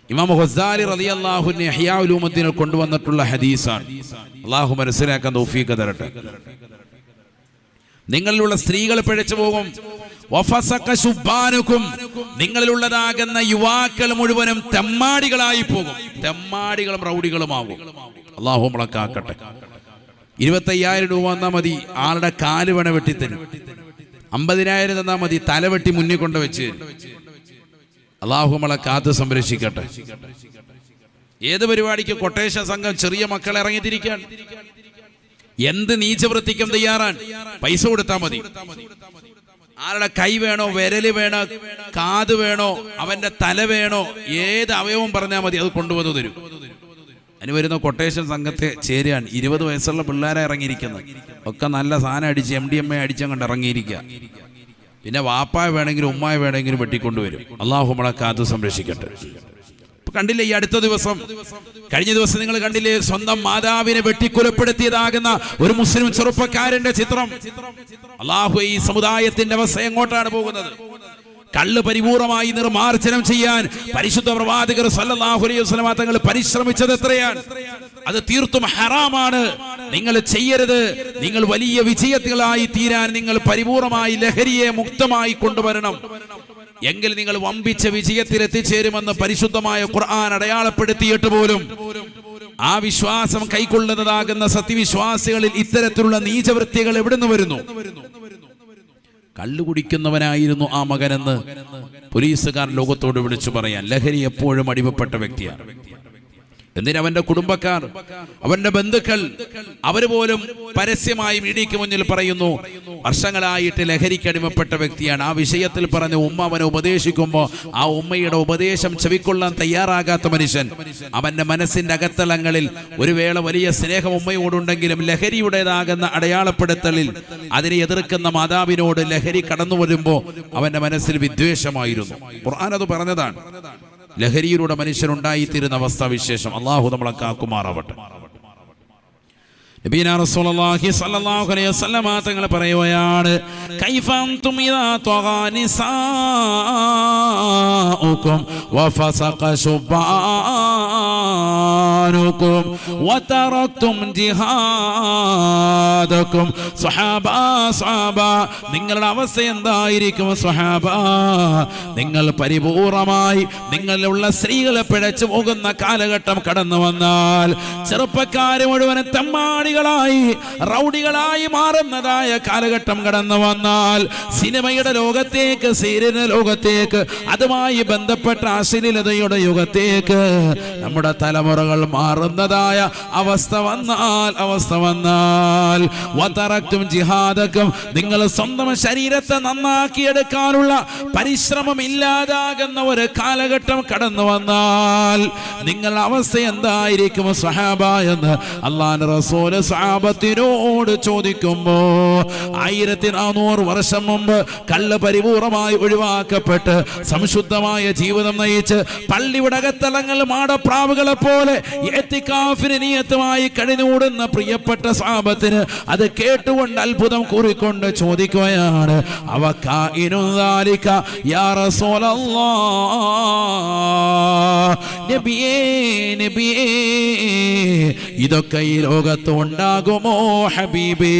[SPEAKER 1] ഇമാം ഗസാലി റളിയല്ലാഹു അൻഹു ഇഹ്യാ ഉലൂമുദ്ദീനിൽ കൊണ്ടുവന്നിട്ടുള്ള ഹദീസാണ്. അല്ലാഹു മനസ്സിലാക്കാൻ തൗഫീഖ് തരട്ടെ. നിങ്ങളിലുള്ള സ്ത്രീകൾ പിഴച്ചു പോകും. വഫസഖ ശുബ്ബാനുക്കും, നിങ്ങളിലുള്ളതാകുന്ന യുവാക്കൾ മുഴുവനും തെമ്മാടികളായി പോകും. തെമ്മാടികളും റൗഡികളുമാകും. അല്ലാഹു നമ്മളെ കാക്കട്ടെ. 25,000 രൂപ തന്നാ മതി, ആളുടെ കാല് വേണ വെട്ടിത്തരും. 50,000 തന്നാ മതി, തല വെട്ടി മുന്നിൽ കൊണ്ടുവച്ച്. അല്ലാഹു നമ്മളെ കാത്ത് സംരക്ഷിക്കട്ടെ. ഏത് പരിപാടിക്ക് കൊട്ടേഷൻ സംഘം ചെറിയ മക്കളെ ഇറങ്ങിത്തിരിക്കാൻ, എന്ത് നീചവൃത്തിക്കും തയ്യാറാണ്. പൈസ കൊടുത്താൽ മതി. ആരുടെ കൈ വേണോ, വിരല് വേണോ, കാത് വേണോ, അവന്റെ തല വേണോ, ഏത് അവയവം പറഞ്ഞാൽ മതി, അത് കൊണ്ടുവന്ന് തരും. അതിന് വരുന്ന കൊട്ടേഷൻ സംഘത്തെ ചേരാൻ 20 വയസ്സുള്ള പിള്ളേരെ ഇറങ്ങിയിരിക്കുന്നത്. ഒക്കെ നല്ല സാധനം അടിച്ച് MDMA അടിച്ചങ്ങോട്ട് ഇറങ്ങിയിരിക്കുക. പിന്നെ വാപ്പായ വേണമെങ്കിലും ഉമ്മായ വേണമെങ്കിലും വെട്ടിക്കൊണ്ടുവരും. അള്ളാഹു നമ്മളെ കാത്ത് സംരക്ഷിക്കട്ടെ. കണ്ടില്ലേ, ഈ അടുത്ത ദിവസം, കഴിഞ്ഞ ദിവസം നിങ്ങൾ കണ്ടില്ലേ, സ്വന്തം മാതാവിനെ വെട്ടിക്കൊലപ്പെടുത്തിയതാകുന്ന ഒരു മുസ്ലിം ചെറുപ്പക്കാരന്റെ ചിത്രം. അല്ലാഹു, ഈ സമുദായത്തിന്റെ അവസ്ഥ എങ്ങോട്ടാണ് പോകുന്നത്? കള്ള് പരിപൂർണമായി നിർമാർജനം ചെയ്യാൻ പരിശുദ്ധ പ്രവാചകർ സല്ലല്ലാഹു അലൈഹി വസല്ലം തങ്ങൾ പരിശ്രമിച്ചത് എത്രയാണ്? അത് തീർത്തും ഹറാമാണ്. നിങ്ങൾ ചെയ്യരുത്. നിങ്ങൾ വലിയ വിജയത്തിലായി തീരാൻ നിങ്ങൾ പരിപൂർണമായി ലഹരിയെ മുക്തമായി കൊണ്ടുവരണം. എങ്കിൽ നിങ്ങൾ വമ്പിച്ച വിജയത്തിൽ എത്തിച്ചേരുമെന്ന് പരിശുദ്ധമായ ഖുർആൻ അടയാളപ്പെടുത്തിയിട്ട് പോലും ആ വിശ്വാസം കൈക്കൊള്ളുന്നതാകുന്ന സത്യവിശ്വാസികളിൽ ഇത്തരത്തിലുള്ള നീചവൃത്തികൾ എവിടുന്ന് വരുന്നു? കള്ളു കുടിക്കുന്നവനായിരുന്നു ആ മകനെന്ന് പോലീസുകാർ ലോകത്തോട് വിളിച്ചു പറയാൻ. ലഹരി എപ്പോഴും അടിമപ്പെട്ട വ്യക്തിയാണ്. എന്തിനവന്റെ കുടുംബക്കാർ, അവന്റെ ബന്ധുക്കൾ, അവർ പോലും പരസ്യമായി മീഡിയയ്ക്ക് മുന്നിൽ പറയുന്നു, വർഷങ്ങളായിട്ട് ലഹരിക്ക് അടിമപ്പെട്ട വ്യക്തിയാണ്. ആ വിഷയത്തിൽ പറഞ്ഞ് ഉമ്മ അവനെ ഉപദേശിക്കുമ്പോൾ ആ ഉമ്മയുടെ ഉപദേശം ചെവിക്കൊള്ളാൻ തയ്യാറാകാത്ത മനുഷ്യൻ, അവന്റെ മനസ്സിന്റെ അകത്തളങ്ങളിൽ ഒരു വേള വലിയ സ്നേഹം ഉമ്മയോടുണ്ടെങ്കിലും ലഹരിയുടേതാകുന്ന അടയാളപ്പെടുത്തലിൽ അതിനെ എതിർക്കുന്ന മാതാവിനോട് ലഹരി കടന്നു വരുമ്പോൾ അവന്റെ മനസ്സിൽ വിദ്വേഷമായിരുന്നു. ഖുർആൻ അത് പറഞ്ഞതാണ്. ലഹരിയിലൂടെ മനുഷ്യനുണ്ടായിത്തീരുന്ന അവസ്ഥാവിശേഷം അള്ളാഹു നമ്മളെ കാക്കുമാറാവട്ടെ. നബീന റസൂലുള്ളാഹി സ്വല്ലല്ലാഹു അലൈഹി വസല്ലം തങ്ങൾ പറയുകയാണ്, കൈഫ അൻതും ഇദാ ത്വഗാ നിസാഉകും വഫസഖ ശുബ്ബാനുകും വതറക്തും ജിഹാദകും. സ്വഹാബ, നിങ്ങളുടെ അവസ്ഥ എന്തായിരിക്കും സ്വഹാബ? നിങ്ങൾ പരിപൂർണമായി നിങ്ങളിലുള്ള സ്ത്രീകളെ പിഴച്ചു പോകുന്ന കാലഘട്ടം കടന്നു വന്നാൽ, ചെറുപ്പക്കാരെ മുഴുവൻ തെമ്മാടി റൗഡികളായി മാറുന്നതായ കാലഘട്ടം കടന്നു വന്നാൽ, സിനിമയുടെ ലോകത്തേക്ക്, സീരിയൽ ലോകത്തേക്ക്, അതുമായി ബന്ധപ്പെട്ട അശ്ലീലതയുടെ യുഗത്തേക്ക് നമ്മുടെ തലമുറകൾ മാറുന്നതായ അവസ്ഥ വന്നാൽ വതറക്തും ജിഹാദക്കും, നിങ്ങൾ സ്വന്തം ശരീരത്തെ നന്നാക്കിയെടുക്കാനുള്ള പരിശ്രമം ഇല്ലാതാകുന്ന ഒരു കാലഘട്ടം കടന്നു വന്നാൽ നിങ്ങളുടെ അവസ്ഥ എന്തായിരിക്കും സ്വഹാബ എന്ന് അല്ലാഹുവിന്റെ റസൂൽ സഹാബത്തിനോട് ചോദിക്കുമ്പോ, 1400 വർഷം മുമ്പ് കള്ള് പരിപൂർണമായി ഒഴിവാക്കപ്പെട്ട് സംശുദ്ധമായ ജീവിതം നയിച്ച് പള്ളിയുടെ അകത്തളങ്ങൾ മാടപ്രാ പ്രാവുകളെ പോലെ ഇഅ്തികാഫിന് നിയതമായി കഴിഞ്ഞുകൂടുന്ന പ്രിയപ്പെട്ട സ്വഹാബത്തിന് അത് കേട്ടുകൊണ്ട് അത്ഭുതം കൂറിക്കൊണ്ട് ചോദിക്കുകയാണ്, അവകാഇനു ദാലിക യാ റസൂലല്ലാഹ്, നബിയേ നബിയേ ഇതൊക്കെ ഈ ലോകത്ത് ഉണ്ടാകുമോ ഹബീബേ?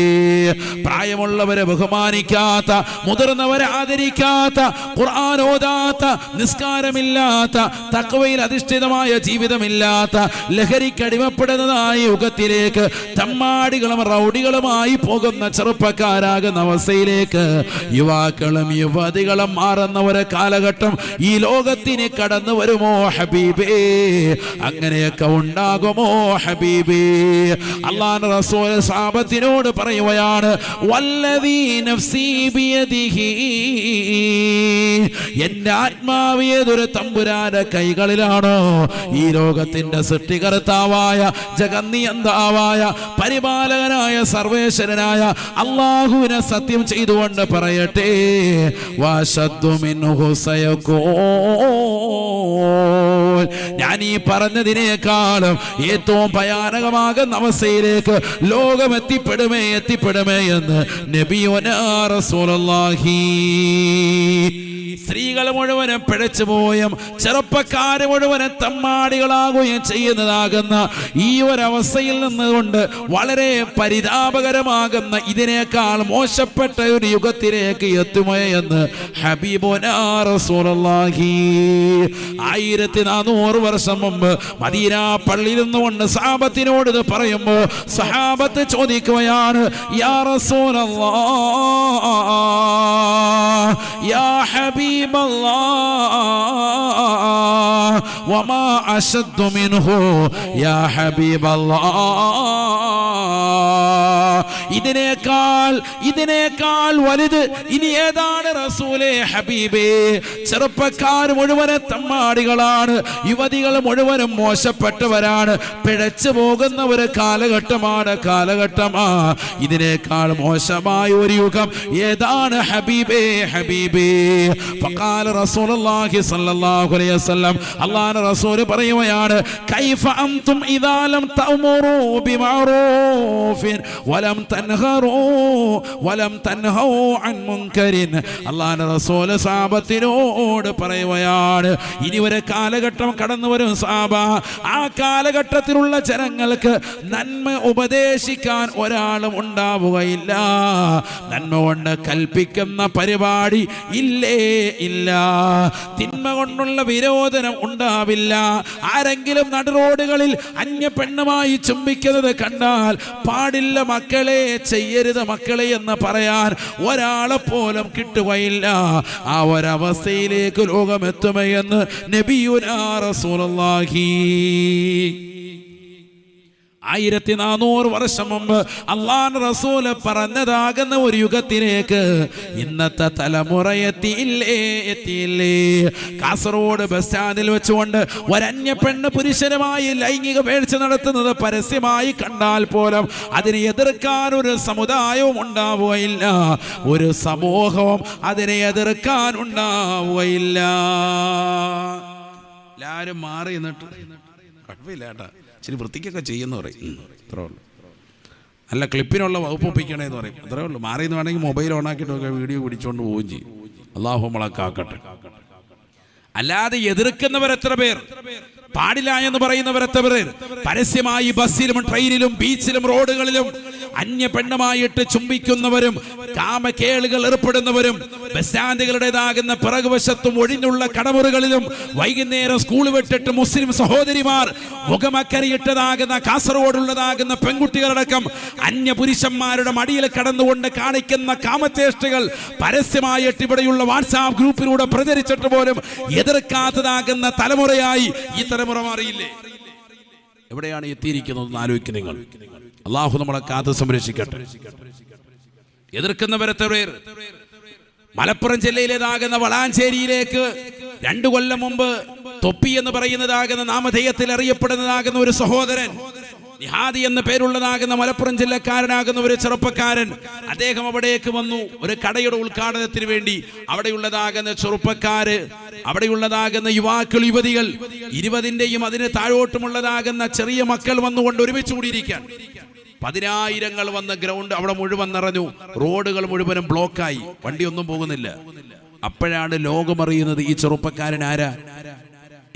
[SPEAKER 1] പ്രായമുള്ളവരെ ബഹുമാനിക്കാത്ത, മുതിർന്നവരെ ആദരിക്കാത്ത, ഖുർആൻ ഓതാത്ത, നിസ്കാരമില്ലാത്ത, തഖ്വയിൽ അധിഷ്ഠിതമായ ജീവിതമില്ലാത്ത, ലഹരിക്കടിമപ്പെടുന്നതായ യുഗത്തിലേക്ക് തമ്മാടികളും റൗഡികളുമായി പോകുന്ന ചെറുപ്പക്കാരാകുന്ന അവസ്ഥയിലേക്ക് യുവാക്കളും യുവതികളും മാറുന്ന ഒരു കാലഘട്ടം ഈ ലോകത്തിന് കടന്നു വരുമോ ഹബീബേ? അങ്ങനെയൊക്കെ ഉണ്ടാകുമോ ഹബീബേ? അല്ലാഹുവിന്റെ റസൂൽ സഹാബത്തിനോട് പറയുകയാണ്, വല്ലദീ നഫ്സീ ബിയദിഹി, എന്റെ ആത്മാവ് ഏതൊരു തമ്പുരാന്റെ കൈകളിലാണോ, ഈ ലോകത്തിന്റെ സൃഷ്ടികർത്താവായ ജഗന്നിയന്താവായ പരിപാലകനായ സർവേശ്വരനായ അല്ലാഹുവിനെ സത്യം ചെയ്തുകൊണ്ട് പറയട്ടെ, വശദ്ദു മിൻഹു സയകൂൻ, ഞാൻ ഈ പറഞ്ഞതിനേക്കാളും ഏറ്റവും ഭയാനകമാകുന്ന അവസ്ഥയിലേക്ക് ലോകം എത്തിപ്പെടുമേ എന്ന് നബിയുനാ റസൂലുള്ളാഹി. സ്ത്രീകൾ മുഴുവനും പിഴച്ചുപോയും ചെറുപ്പക്കാര് മുഴുവനും തമ്മാടികളാകുകയും ചെയ്യുന്നതാകുന്ന ഈ ഒരവസ്ഥയിൽ നിന്നുകൊണ്ട് വളരെ പരിതാപകരമാകുന്ന ഇതിനേക്കാൾ മോശപ്പെട്ട ഒരു യുഗത്തിലേക്ക് എത്തുമോ എന്ന് ഹബീബുനാ റസൂലുള്ളാഹി 1400 വർഷം മുമ്പ് മദീന പള്ളിയിൽ നിന്നുകൊണ്ട് സഹാബത്തിനോട് ഇത് പറയുമ്പോൾ സഹാബത്ത് ചോദിക്കുകയാണ്, യാ റസൂലല്ലാഹ്, യാ ഹബീബല്ലാഹ്, വമാ അശദ്ദു മിൻഹു യാ ഹബീബല്ലാഹ്, ഇതിനേക്കാൾ വലുത് ഇനി ഏതാണ് റസൂലേ ഹബീബേ? ചെറുപ്പക്കാർ മുഴുവനും തമ്മാടികളാണ്, യുവതികൾ മുഴുവനും മോശപ്പെട്ടവരാണ്, പിഴച്ചു പോകുന്ന ഒരു കാലഘട്ടമാ. ഇതിനേക്കാൾ മോശമായ ഒരു യുഗം ഏതാണ് ഹബീബേ ഹബീബേ? ഫഖാല റസൂലുള്ളാഹി സ്വല്ലല്ലാഹു അലൈഹി വസല്ലം, അല്ലാഹുവിന്റെ റസൂൽ പറയുകയാണ്, കൈഫ അൻതും ഇദാ ലം തഅമുറൂ ബിമഅറൂഫിൻ വലം തൻഹൂ അൻ മുൻകരിൻ. അല്ലാഹുവിന്റെ റസൂൽ സഹാബത്തിനോട് പറയുകയാണ്, ഇനി ഒരു കാലഘട്ടം കടന്നു വരും സഹാബ, ആ കാലഘട്ടത്തിലുള്ള ജനങ്ങൾക്ക് നന്മ ഉപദേശിക്കാൻ ഒരാളും ഉണ്ടാവുകയില്ല, നന്മ കൊണ്ട് കൽപ്പിക്കുന്ന പരിപാടി ഇല്ല, തിന്മ കൊണ്ടുള്ള വിരോധനം ഉണ്ടാവില്ല. ആരെങ്കിലും നടുറോഡുകളിൽ അന്യ പെണ്ണുമായി ചുംബിക്കുന്നത് കണ്ടാൽ പാടില്ല മക്കളെ, ചെയ്യരുത് മക്കളെ എന്ന് പറയാൻ ഒരാളെ പോലും കിട്ടുകയില്ല. ആ ഒരവസ്ഥയിലേക്ക് ലോകമെത്തുമെന്ന് നബിയുനാ റസൂലുള്ളാഹി 1400 വർഷം മുമ്പ് അല്ലാഹുവിന്റെ റസൂൽ പറഞ്ഞതാകുന്ന ഒരു യുഗത്തിലേക്ക് ഇന്നത്തെ തലമുറ എത്തിയില്ലേ? കാസർഗോഡ് ബസ് സ്റ്റാൻഡിൽ വെച്ചുകൊണ്ട് ഒരന്യ പെണ്ണ് പുരുഷനുമായി ലൈംഗിക വീഴ്ച നടത്തുന്നത് പരസ്യമായി കണ്ടാൽ പോലും അതിനെ എതിർക്കാൻ ഒരു സമുദായവും ഉണ്ടാവുകയില്ല, ഒരു സമൂഹവും അതിനെ എതിർക്കാൻ ഉണ്ടാവുകയില്ല. എല്ലാവരും മാറി നിന്നിട്ട് കുഴപ്പമില്ല കേട്ടാ, ശരി വൃത്തിക്കൊക്കെ ചെയ്യുന്നു പറയും, അത്രേ ഉള്ളൂ. നല്ല ക്ലിപ്പിനുള്ള വകുപ്പ് ഒപ്പിക്കണേന്ന് പറയും, അത്രേ ഉള്ളൂ. മാറിയെന്ന് വേണമെങ്കിൽ മൊബൈൽ ഓണാക്കിയിട്ടൊക്കെ വീഡിയോ പിടിച്ചുകൊണ്ട് പോവുകയും ചെയ്യും. അല്ലാഹു നമ്മളെ കാക്കട്ടെ. അല്ലാതെ എതിർക്കുന്നവർ എത്ര പേർ, പാടില്ല എന്ന് പറയുന്നവർ എത്ര പേർ? പരസ്യമായി ബസ്സിലും ട്രെയിനിലും ബീച്ചിലും റോഡുകളിലും അന്യ പെണ്ണുമായിട്ട് ചുംബിക്കുന്നവരും കാമക്കേളുകൾ ഏർപ്പെടുന്നവരും ബസ് സ്റ്റാൻഡുകളുടേതാകുന്ന പിറകുവശത്തും ഒഴിഞ്ഞുള്ള കടമുറികളിലും വൈകുന്നേരം സ്കൂൾ വിട്ടിട്ട് മുസ്ലിം സഹോദരിമാർ മുഖമക്കറിയിട്ടതാകുന്ന കാസർഗോഡുള്ളതാകുന്ന പെൺകുട്ടികളടക്കം അന്യ പുരുഷന്മാരുടെ മടിയിൽ കടന്നുകൊണ്ട് കാണിക്കുന്ന കാമചേഷ്ടകൾ പരസ്യമായിട്ട് ഇവിടെയുള്ള വാട്സാപ്പ് ഗ്രൂപ്പിലൂടെ പ്രചരിച്ചിട്ട് പോലും എതിർക്കാത്തതാകുന്ന തലമുറയായി ഈ തലമുറ മാറിയില്ലേ? എവിടെയാണ് എത്തിയിരിക്കുന്നത് ആലോചിക്കുക നിങ്ങൾ. അള്ളാഹു നമ്മളെ കാത്ത് സംരക്ഷിക്കട്ടെ. എതിർക്കുന്നവരെ മലപ്പുറം ജില്ലയിലേതാകുന്ന വളാഞ്ചേരിയിലേക്ക് 2 കൊല്ലം മുമ്പ് തൊപ്പി എന്ന് പറയുന്നതാകുന്ന നാമധേയത്തിൽ അറിയപ്പെടുന്നതാകുന്ന ഒരു സഹോദരൻ നിഹാദി എന്ന പേരുള്ളതാകുന്ന മലപ്പുറം ജില്ലക്കാരനാകുന്ന ഒരു ചെറുപ്പക്കാരൻ, അദ്ദേഹം അവിടേക്ക് വന്നു ഒരു കടയുടെ ഉദ്ഘാടനത്തിന് വേണ്ടി. അവിടെയുള്ളതാകുന്ന ചെറുപ്പക്കാര്, അവിടെയുള്ളതാകുന്ന യുവാക്കൾ, യുവതികൾ, 20ന്റെയും അതിന് താഴോട്ടുമുള്ളതാകുന്ന ചെറിയ മക്കൾ വന്നുകൊണ്ട് ഒരുമിച്ച് കൂടിയിരിക്കാൻ. 10,000 വന്ന ഗ്രൗണ്ട് അവിടെ മുഴുവൻ നിറഞ്ഞു. റോഡുകൾ മുഴുവനും ബ്ലോക്കായി, വണ്ടിയൊന്നും പോകുന്നില്ല. അപ്പോഴാണ് ലോകമറിയുന്നത് ഈ ചെറുപ്പക്കാരൻ ആരാ.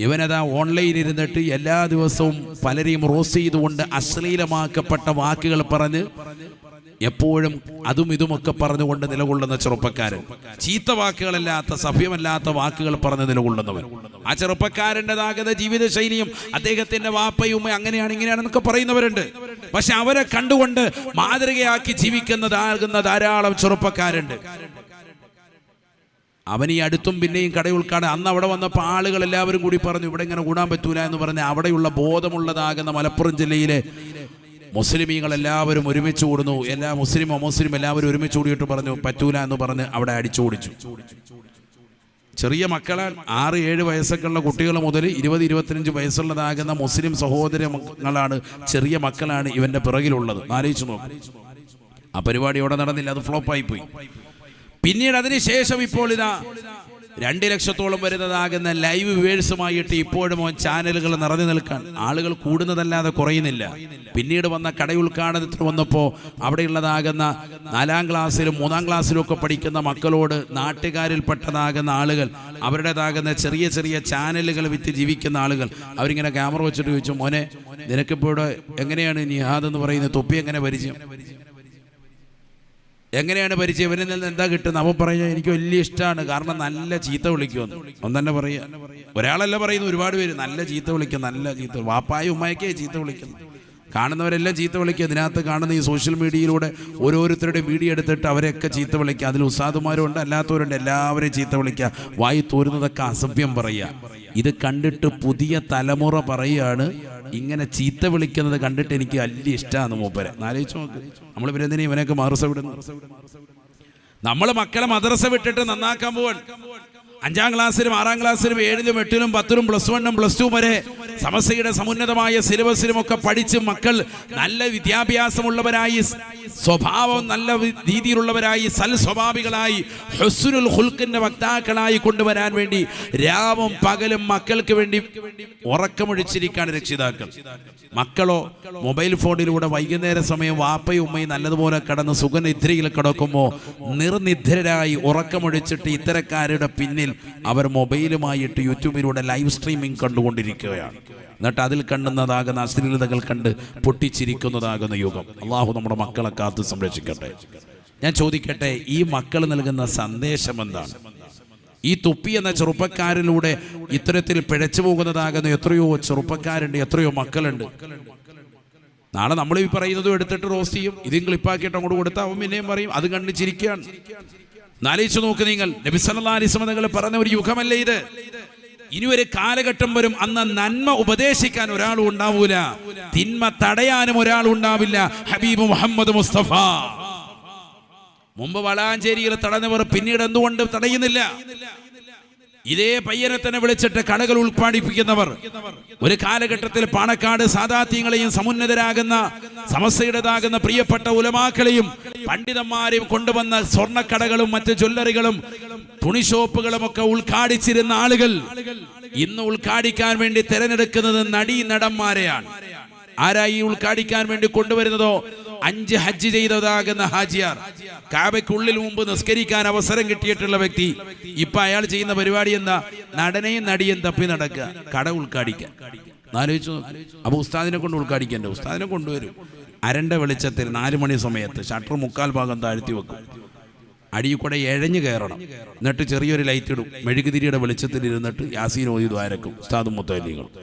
[SPEAKER 1] ഇവനതാ ഓൺലൈനിൽ ഇരുന്നിട്ട് എല്ലാ ദിവസവും പലരെയും റോസ്റ്റ് ചെയ്തുകൊണ്ട് അശ്ലീലമാക്കപ്പെട്ട വാക്കുകൾ പറഞ്ഞ് എപ്പോഴും അതും ഇതുമൊക്കെ പറഞ്ഞുകൊണ്ട് നിലകൊള്ളുന്ന ചെറുപ്പക്കാരൻ, ചീത്ത വാക്കുകളല്ലാത്ത സഭ്യമല്ലാത്ത വാക്കുകൾ പറഞ്ഞ് നിലകൊള്ളുന്നവൻ. ആ ചെറുപ്പക്കാരൻ്റെതാകുന്ന ജീവിതശൈലിയും അദ്ദേഹത്തിന്റെ വാപ്പയും അങ്ങനെയാണ് ഇങ്ങനെയാണെന്നൊക്കെ പറയുന്നവരുണ്ട്. പക്ഷെ അവരെ കണ്ടുകൊണ്ട് മാതൃകയാക്കി ജീവിക്കുന്നതാകുന്ന ധാരാളം ചെറുപ്പക്കാരുണ്ട്. അവൻ ഈ അടുത്തും പിന്നെയും കടയുൾക്കാണ്. അന്ന് അവിടെ വന്നപ്പോൾ ആളുകൾ എല്ലാവരും കൂടി പറഞ്ഞു ഇവിടെ ഇങ്ങനെ കൂടാൻ പറ്റൂല എന്ന് പറഞ്ഞ് അവിടെയുള്ള ബോധമുള്ളതാകുന്ന മലപ്പുറം ജില്ലയിലെ മുസ്ലിമീങ്ങൾ എല്ലാവരും ഒരുമിച്ച് കൂടുന്നു. എല്ലാ മുസ്ലിം എല്ലാവരും ഒരുമിച്ച് കൂടിയിട്ട് പറഞ്ഞു പറ്റൂല എന്ന് പറഞ്ഞ് അവിടെ അടിച്ചോടിച്ചു. ചെറിയ മക്കളാൽ 6-7 വയസ്സൊക്കെയുള്ള കുട്ടികൾ മുതൽ 20-25 വയസ്സുള്ളതാകുന്ന മുസ്ലിം സഹോദരങ്ങളാണ്, ചെറിയ മക്കളാണ് ഇവന്റെ പിറകിലുള്ളത്. ആലോചിച്ചു നോക്കും. ആ പരിപാടി അവിടെ നടന്നില്ല, അത് ഫ്ലോപ്പായി പോയി. പിന്നീട് അതിനുശേഷം ഇപ്പോൾ ഇതാ 2 ലക്ഷത്തോളം വരുന്നതാകുന്ന ലൈവ് വ്യൂവേഴ്സുമായിട്ട് ഇപ്പോഴും ചാനലുകൾ നിറഞ്ഞു നിൽക്കാൻ ആളുകൾ കൂടുന്നതല്ലാതെ കുറയുന്നില്ല. പിന്നീട് വന്ന കടയുദ്ഘാടനത്തിന് വന്നപ്പോൾ അവിടെയുള്ളതാകുന്ന 4ാം ക്ലാസ്സിലും 3ാം ക്ലാസ്സിലും ഒക്കെ പഠിക്കുന്ന മക്കളോട് നാട്ടുകാരിൽപ്പെട്ടതാകുന്ന ആളുകൾ, അവരുടേതാകുന്ന ചെറിയ ചെറിയ ചാനലുകൾ വിറ്റ് ജീവിക്കുന്ന ആളുകൾ, അവരിങ്ങനെ ക്യാമറ വെച്ചിട്ട് ചോദിച്ചു, മോനെ നിനക്കിപ്പോൾ ഇവിടെ എങ്ങനെയാണ് നിഹാദ് എന്ന് പറയുന്ന തൊപ്പി എങ്ങനെ പരിചയം, എങ്ങനെയാണ് പരിചയം, ഇവരിൽ നിന്ന് എന്താ കിട്ടുന്നത്? അവൻ പറയുക എനിക്ക് വലിയ ഇഷ്ടമാണ്, കാരണം നല്ല ചീത്ത വിളിക്കുമെന്ന്. ഒന്ന് തന്നെ പറയുക, ഒരാളല്ല പറയുന്നു, ഒരുപാട് പേര് നല്ല ചീത്ത വിളിക്കും, നല്ല ചീത്ത. വാപ്പായും ഉമ്മയൊക്കെ ചീത്ത വിളിക്കുന്നു, കാണുന്നവരെല്ലാം ചീത്ത വിളിക്കുക. ഇതിനകത്ത് കാണുന്ന ഈ സോഷ്യൽ മീഡിയയിലൂടെ ഓരോരുത്തരുടെ വീഡിയോ എടുത്തിട്ട് അവരെയൊക്കെ ചീത്ത വിളിക്കുക. അതിൽ ഉസ്താദുമാരുണ്ട്, അല്ലാത്തവരുണ്ട്, എല്ലാവരെയും ചീത്ത വിളിക്കുക, വായി തോരുന്നതൊക്കെ അസഭ്യം പറയുക. ഇത് കണ്ടിട്ട് പുതിയ തലമുറ പറയുകയാണ് ഇങ്ങനെ ചീത്ത വിളിക്കുന്നത് കണ്ടിട്ട് എനിക്ക് വലിയ ഇഷ്ടമാണ് മൂപ്പരെ. ആലോചിച്ച് നോക്ക്, നമ്മൾ പിന്നെ ഇവനൊക്കെ മദ്രസ വിടുന്നു. നമ്മൾ മക്കളെ മദ്രസ വിട്ടിട്ട് നന്നാക്കാൻ പോവാൻ 5ാം ക്ലാസ്സിലും 6ാം ക്ലാസ്സിലും 7ലും 8ലും 10ലും +1 +2 വരെ സമസ്തയുടെ സമുന്നതമായ സിലബസിലും ഒക്കെ പഠിച്ച് മക്കൾ നല്ല വിദ്യാഭ്യാസമുള്ളവരായി, സ്വഭാവം നല്ല രീതിയിലുള്ളവരായി, സൽ സ്വഭാവികളായി, ഹുസ്നുൽ ഖുൽഖിന്റെ വക്താക്കളായി കൊണ്ടുവരാൻ വേണ്ടി രാവും പകലും മക്കൾക്ക് വേണ്ടി ഉറക്കമൊഴിച്ചിരിക്കാണ് രക്ഷിതാക്കൾ. മക്കളോ മൊബൈൽ ഫോണിലൂടെ വൈകുന്നേര സമയം വാപ്പയും ഉമ്മയും നല്ലതുപോലെ കടന്ന് സുഖനിദ്രയിൽ കിടക്കുമ്പോൾ നിർനിദ്രരായി ഉറക്കമൊഴിച്ചിട്ട് ഇത്തരക്കാരുടെ പിന്നിൽ അവർ മൊബൈലുമായിട്ട് യൂട്യൂബിലൂടെ ലൈവ് സ്ട്രീമിംഗ് കണ്ടുകൊണ്ടിരിക്കുകയാണ്. എന്നിട്ട് അതിൽ കണ്ടുന്നതാകുന്ന അശ്ലീലതകൾ കണ്ട് പൊട്ടിച്ചിരിക്കുന്നതാകുന്ന യുഗം. അള്ളാഹു നമ്മുടെ മക്കളെ കാത്ത് സംരക്ഷിക്കട്ടെ. ഞാൻ ചോദിക്കട്ടെ, ഈ മക്കൾ നൽകുന്ന സന്ദേശം എന്താണ്? ഈ തുപ്പി എന്ന ചെറുപ്പക്കാരിലൂടെ ഇത്തരത്തിൽ പിഴച്ചു പോകുന്നതാകുന്ന എത്രയോ ചെറുപ്പക്കാരുണ്ട്, എത്രയോ മക്കളുണ്ട്. നാളെ നമ്മൾ ഈ പറയുന്നതും എടുത്തിട്ട് റോസ്റ്റ് ചെയ്യും, ഇതും ക്ലിപ്പാക്കിയിട്ട് അങ്ങോട്ട് കൊടുത്താൽ അവൻ പിന്നെയും പറയും, അത് കണ്ട് ചിരിക്കുകയാണ്. നാലിച്ചു നോക്ക് നിങ്ങൾ, നബി സല്ലല്ലാഹു അലൈഹി വസല്ലം തങ്ങൾ പറഞ്ഞ ഒരു യുഗമല്ലേ ഇത്? ഇനി ഒരു കാലഘട്ടം വരും, അന്ന് നന്മ ഉപദേശിക്കാൻ ഒരാളും ഉണ്ടാവൂല, തിന്മ തടയാനും ഒരാളും ഉണ്ടാവില്ല. ഹബീബ് മുഹമ്മദ് മുസ്തഫ മുമ്പ് വളാഞ്ചേരിയിൽ തടഞ്ഞവർ പിന്നീട് എന്തുകൊണ്ട് തടയുന്നില്ല? ഇതേ പയ്യനെ തന്നെ വിളിച്ചിട്ട് കടകൾ ഉൽപ്പാദിപ്പിക്കുന്നവർ ഒരു കാലഘട്ടത്തിൽ പാണക്കാട് സാദാത്യങ്ങളെയും സമുന്നതരാകുന്ന സമസ്തയുടേതാകുന്ന പ്രിയപ്പെട്ട ഉലമാക്കളെയും പണ്ഡിതന്മാരെയും കൊണ്ടുവന്ന സ്വർണ്ണക്കടകളും മറ്റ് ജ്വല്ലറികളും തുണിഷോപ്പുകളും ഒക്കെ ഉദ്ഘാടിച്ചിരുന്ന ആളുകൾ ഇന്ന് ഉദ്ഘാടിക്കാൻ വേണ്ടി തെരഞ്ഞെടുക്കുന്നത് നടന്മാരെയാണ്. ആരായി ഉദ്ഘാടിക്കാൻ വേണ്ടി കൊണ്ടുവരുന്നതോ? 5 ഹജ്ജ് ചെയ്തതാകുന്ന ഹാജിയാർ, കാബയ്ക്കുള്ളിൽ മുമ്പ് നിസ്കരിക്കാൻ അവസരം കിട്ടിയിട്ടുള്ള വ്യക്തി. ഇപ്പൊ അയാൾ ചെയ്യുന്ന പരിപാടി എന്താ? നടനെയും നടിയും തപ്പി നടക്കുക, കട ഉദ്ഘാടിക്കാൻ. ആലോചിച്ചു. അപ്പൊ ഉസ്താദിനെ കൊണ്ട് ഉദ്ഘാടിക്കണ്ടേ? ഉസ്താദിനെ കൊണ്ടുവരും അരണ്ട വെളിച്ചത്തിൽ 4 മണി സമയത്ത് ഷട്ടർ 3/4 ഭാഗം താഴ്ത്തി വെക്കും, അടിയിൽ കൂടെ എഴഞ്ഞു കയറണം, എന്നിട്ട് ചെറിയൊരു ലൈറ്റ് ഇടും, മെഴുകുതിരിയുടെ വെളിച്ചത്തിൽ ഇരുന്നിട്ട് യാസീൻ ഓതി ദ്വാരക്കും ഉസ്താദും മുത്തല്ലികളും.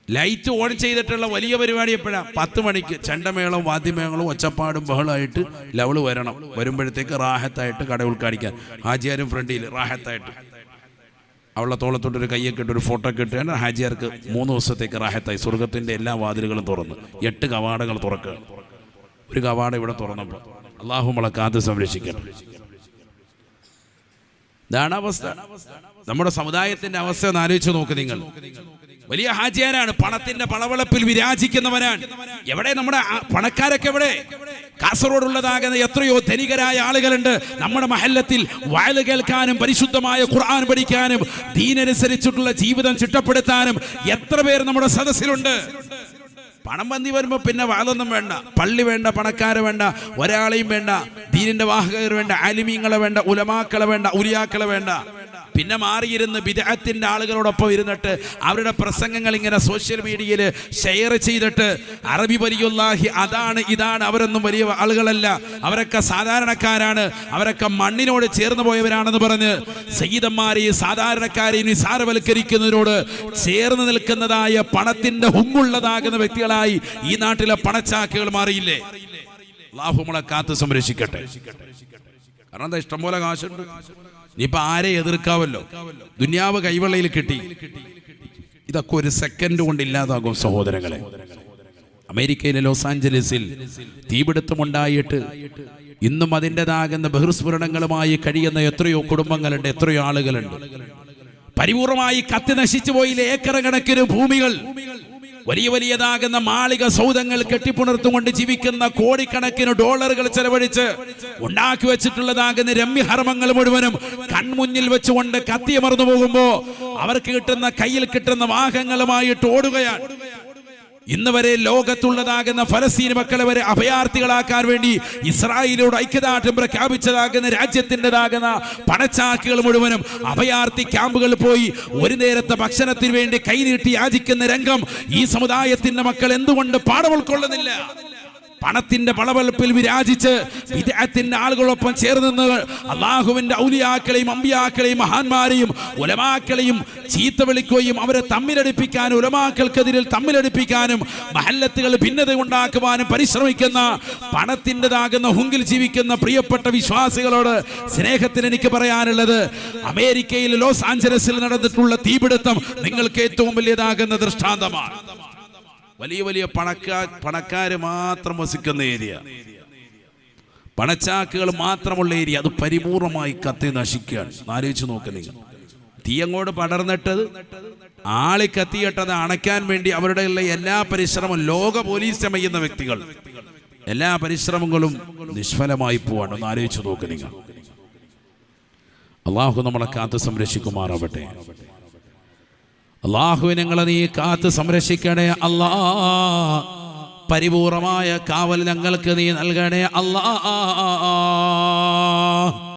[SPEAKER 1] ലൈറ്റ് ഓൺ ചെയ്തിട്ടുള്ള വലിയ പരിപാടി എപ്പോഴാ? 10 മണിക്ക് ചെണ്ടമേളവും വാദ്യമേളവും ഒച്ചപ്പാടും ബഹളമായിട്ട് ലവള് വരണം. വരുമ്പോഴത്തേക്ക് റാഹത്തായിട്ട് കട ഉദ്ഘാടിക്കാൻ ഹാജിയാരും ഫ്രണ്ടിൽ റാഹത്തായിട്ട് അവളെ തോളത്തോട്ടൊരു കയ്യൊക്കെ ഇട്ട് ഒരു ഫോട്ടോ ഒക്കെ ഇട്ട് ഹാജിയാർക്ക് 3 ദിവസത്തേക്ക് റാഹത്തായി സ്വർഗത്തിന്റെ എല്ലാ വാതിലുകളും തുറന്ന് 8 കവാടങ്ങൾ തുറക്കുക. ഒരു കവാടം ഇവിടെ തുറന്നപ്പോൾ അള്ളാഹു നമ്മളെ കാത്ത് സംരക്ഷിക്കണം. ഇതാണ് അവസ്ഥ. നമ്മുടെ സമുദായത്തിന്റെ അവസ്ഥ ഒന്ന് ആലോചിച്ച് നോക്ക് നിങ്ങൾ. വലിയ ഹാജിയാരാണ്, പണത്തിന്റെ പളവളപ്പിൽ വിരാജിക്കുന്നവനാണ്. എവിടെ നമ്മുടെ പണക്കാരൊക്കെ എവിടെ? കാസർഗോഡുള്ളതാകുന്ന എത്രയോ ധനികരായ ആളുകളുണ്ട് നമ്മുടെ മഹല്ലത്തിൽ. വയല് കേൾക്കാനും പരിശുദ്ധമായ ഖുർആൻ പഠിക്കാനും ദീനനുസരിച്ചിട്ടുള്ള ജീവിതം ചിട്ടപ്പെടുത്താനും എത്ര പേർ നമ്മുടെ സദസ്സിലുണ്ട്. പണം വന്നി വരുമ്പോ പിന്നെ വാതൊന്നും വേണ്ട, പള്ളി വേണ്ട, പണക്കാരെ വേണ്ട, ഒരാളെയും വേണ്ട, ദീനിന്റെ വാഹകർ വേണ്ട, ആലിമീങ്ങളെ വേണ്ട, ഉലമാക്കളെ വേണ്ട, ഉലിയാക്കളെ വേണ്ട. പിന്നെ മാറിയിരുന്ന് ബിദ്അത്തിന്റെ ആളുകളോടൊപ്പം ഇരുന്നിട്ട് അവരുടെ പ്രസംഗങ്ങൾ ഇങ്ങനെ സോഷ്യൽ മീഡിയയിൽ ഷെയർ ചെയ്തിട്ട് അറബി വലിയുല്ലാഹി അതാണ് ഇതാണ്, അവരൊന്നും വലിയ ആളുകളല്ല, അവരൊക്കെ സാധാരണക്കാരാണ്, അവരൊക്കെ മണ്ണിനോട് ചേർന്ന് പോയവരാണെന്ന് പറഞ്ഞ് സയ്യിദന്മാരെയും സാധാരണക്കാരെയും നിസാരവൽക്കരിക്കുന്നതിനോട് ചേർന്ന് നിൽക്കുന്നതായ പണത്തിന്റെ ഹുങ്കുള്ളതാകുന്ന വ്യക്തികളായി ഈ നാട്ടിലെ പണച്ചാക്കുകൾ മാറിയില്ലേ? അല്ലാഹു നമ്മളെ കാത്ത് സംരക്ഷിക്കട്ടെ. കാരണം എന്താ, ഇഷ്ടംപോലെ കാശുണ്ട്, ഇനിയിപ്പോ ആരെ എതിർക്കാവല്ലോ. ദുനിയാവ് കൈവെള്ളയിൽ കിട്ടി, ഇതൊക്കെ ഒരു സെക്കൻഡ് കൊണ്ട് ഇല്ലാതാകും സഹോദരങ്ങളെ. അമേരിക്കയിലെ ലോസ് ആഞ്ചലസിൽ തീപിടുത്തമുണ്ടായിട്ട് ഇന്നും അതിൻ്റെതാകുന്ന ബഹിർസ്ഫുരണങ്ങളുമായി കഴിയുന്ന എത്രയോ കുടുംബങ്ങളുണ്ട്, എത്രയോ ആളുകളുണ്ട്. പരിപൂർണമായി കത്തി നശിച്ചു പോയില്ലേ ഏക്കർ കണക്കിന് ഭൂമികൾ. വലിയ വലിയതാകുന്ന മാളിക സൗധങ്ങൾ കെട്ടിപ്പുണർത്തുകൊണ്ട് ജീവിക്കുന്ന കോടിക്കണക്കിന് ഡോളറുകൾ ചെലവഴിച്ച് ഉണ്ടാക്കി വെച്ചിട്ടുള്ളതാകുന്ന രമ്യഹർമ്മങ്ങൾ മുഴുവനും കൺമുന്നിൽ വെച്ചുകൊണ്ട് കത്തിയമർന്നു പോകുമ്പോ അവർക്ക് കിട്ടുന്ന കയ്യിൽ കിട്ടുന്ന വാഹനങ്ങളുമായിട്ട് ഓടുകയാണ്. ഇന്ന് വരെ ലോകത്തുള്ളതാകുന്ന ഫലസ്തീൻ മക്കളെ വരെ അഭയാർത്ഥികളാക്കാൻ വേണ്ടി ഇസ്രായേലിനോട് ഐക്യദാർഢ്യം പ്രഖ്യാപിച്ചതാകുന്ന രാജ്യത്തിൻ്റെതാകുന്ന പണച്ചാക്കുകൾ മുഴുവനും അഭയാർത്ഥി ക്യാമ്പുകളിൽ പോയി ഒരു നേരത്തെ ഭക്ഷണത്തിന് വേണ്ടി കൈനീട്ടി യാചിക്കുന്ന രംഗം ഈ സമുദായത്തിന്റെ മക്കൾ എന്തുകൊണ്ട് പാഠം ഉൾക്കൊള്ളുന്നില്ല? പണത്തിന്റെ പളവളപ്പിൽ വിരാജിച്ച് ബിദ്അത്തിന്റെ ആളുകളൊപ്പം ചേർന്ന് അള്ളാഹുവിന്റെ ഔലിയാക്കളെയും അമ്പിയാക്കളെയും മഹാന്മാരെയും ഉലമാക്കളെയും ചീത്ത വിളിക്കുകയും അവരെ തമ്മിലടിപ്പിക്കാനും ഉലമാക്കൾക്കെതിരിൽ തമ്മിലടിപ്പിക്കാനും മഹല്ലത്തുകൾ ഭിന്നത ഉണ്ടാക്കുവാനും പരിശ്രമിക്കുന്ന പണത്തിൻ്റെതാകുന്ന ഹുങ്കിൽ ജീവിക്കുന്ന പ്രിയപ്പെട്ട വിശ്വാസികളോട് സ്നേഹത്തിന് എനിക്ക് പറയാനുള്ളത്, അമേരിക്കയിൽ ലോസ് ആഞ്ചലസിൽ നടന്നിട്ടുള്ള തീപിടുത്തം നിങ്ങൾക്ക് ഏറ്റവും വലിയതാകുന്ന ദൃഷ്ടാന്തമാണ്. വലിയ വലിയ പണക്കാര് മാത്രം വസിക്കുന്ന ഏരിയ, പണച്ചാക്കുകൾ മാത്രമുള്ള ഏരിയ, അത് പരിപൂർണമായി കത്തി നശിക്കുകയാണ്. ആലോചിച്ച് നോക്ക് നിങ്ങൾ. തീ അങ്ങോട്ട് പടർന്നിട്ട് ആളി കത്തിയിട്ടത് അണയ്ക്കാൻ വേണ്ടി അവരുടെ എല്ലാ പരിശ്രമവും, ലോക പോലീസ് ചമയുന്ന വ്യക്തികൾ, എല്ലാ പരിശ്രമങ്ങളും നിഷ്ഫലമായി പോവാണ്. ഒന്ന് ആലോചിച്ച് നോക്ക് നിങ്ങൾ. അള്ളാഹു നമ്മളെ കാത്ത് സംരക്ഷിക്കുമാറാവട്ടെ. അല്ലാഹുവേ ഞങ്ങളെ നീ കാത്ത് സംരക്ഷിക്കണേ അല്ലാ. പരിപൂർണമായ കാവൽ ഞങ്ങൾക്ക് നീ നൽകണേ അല്ലാ.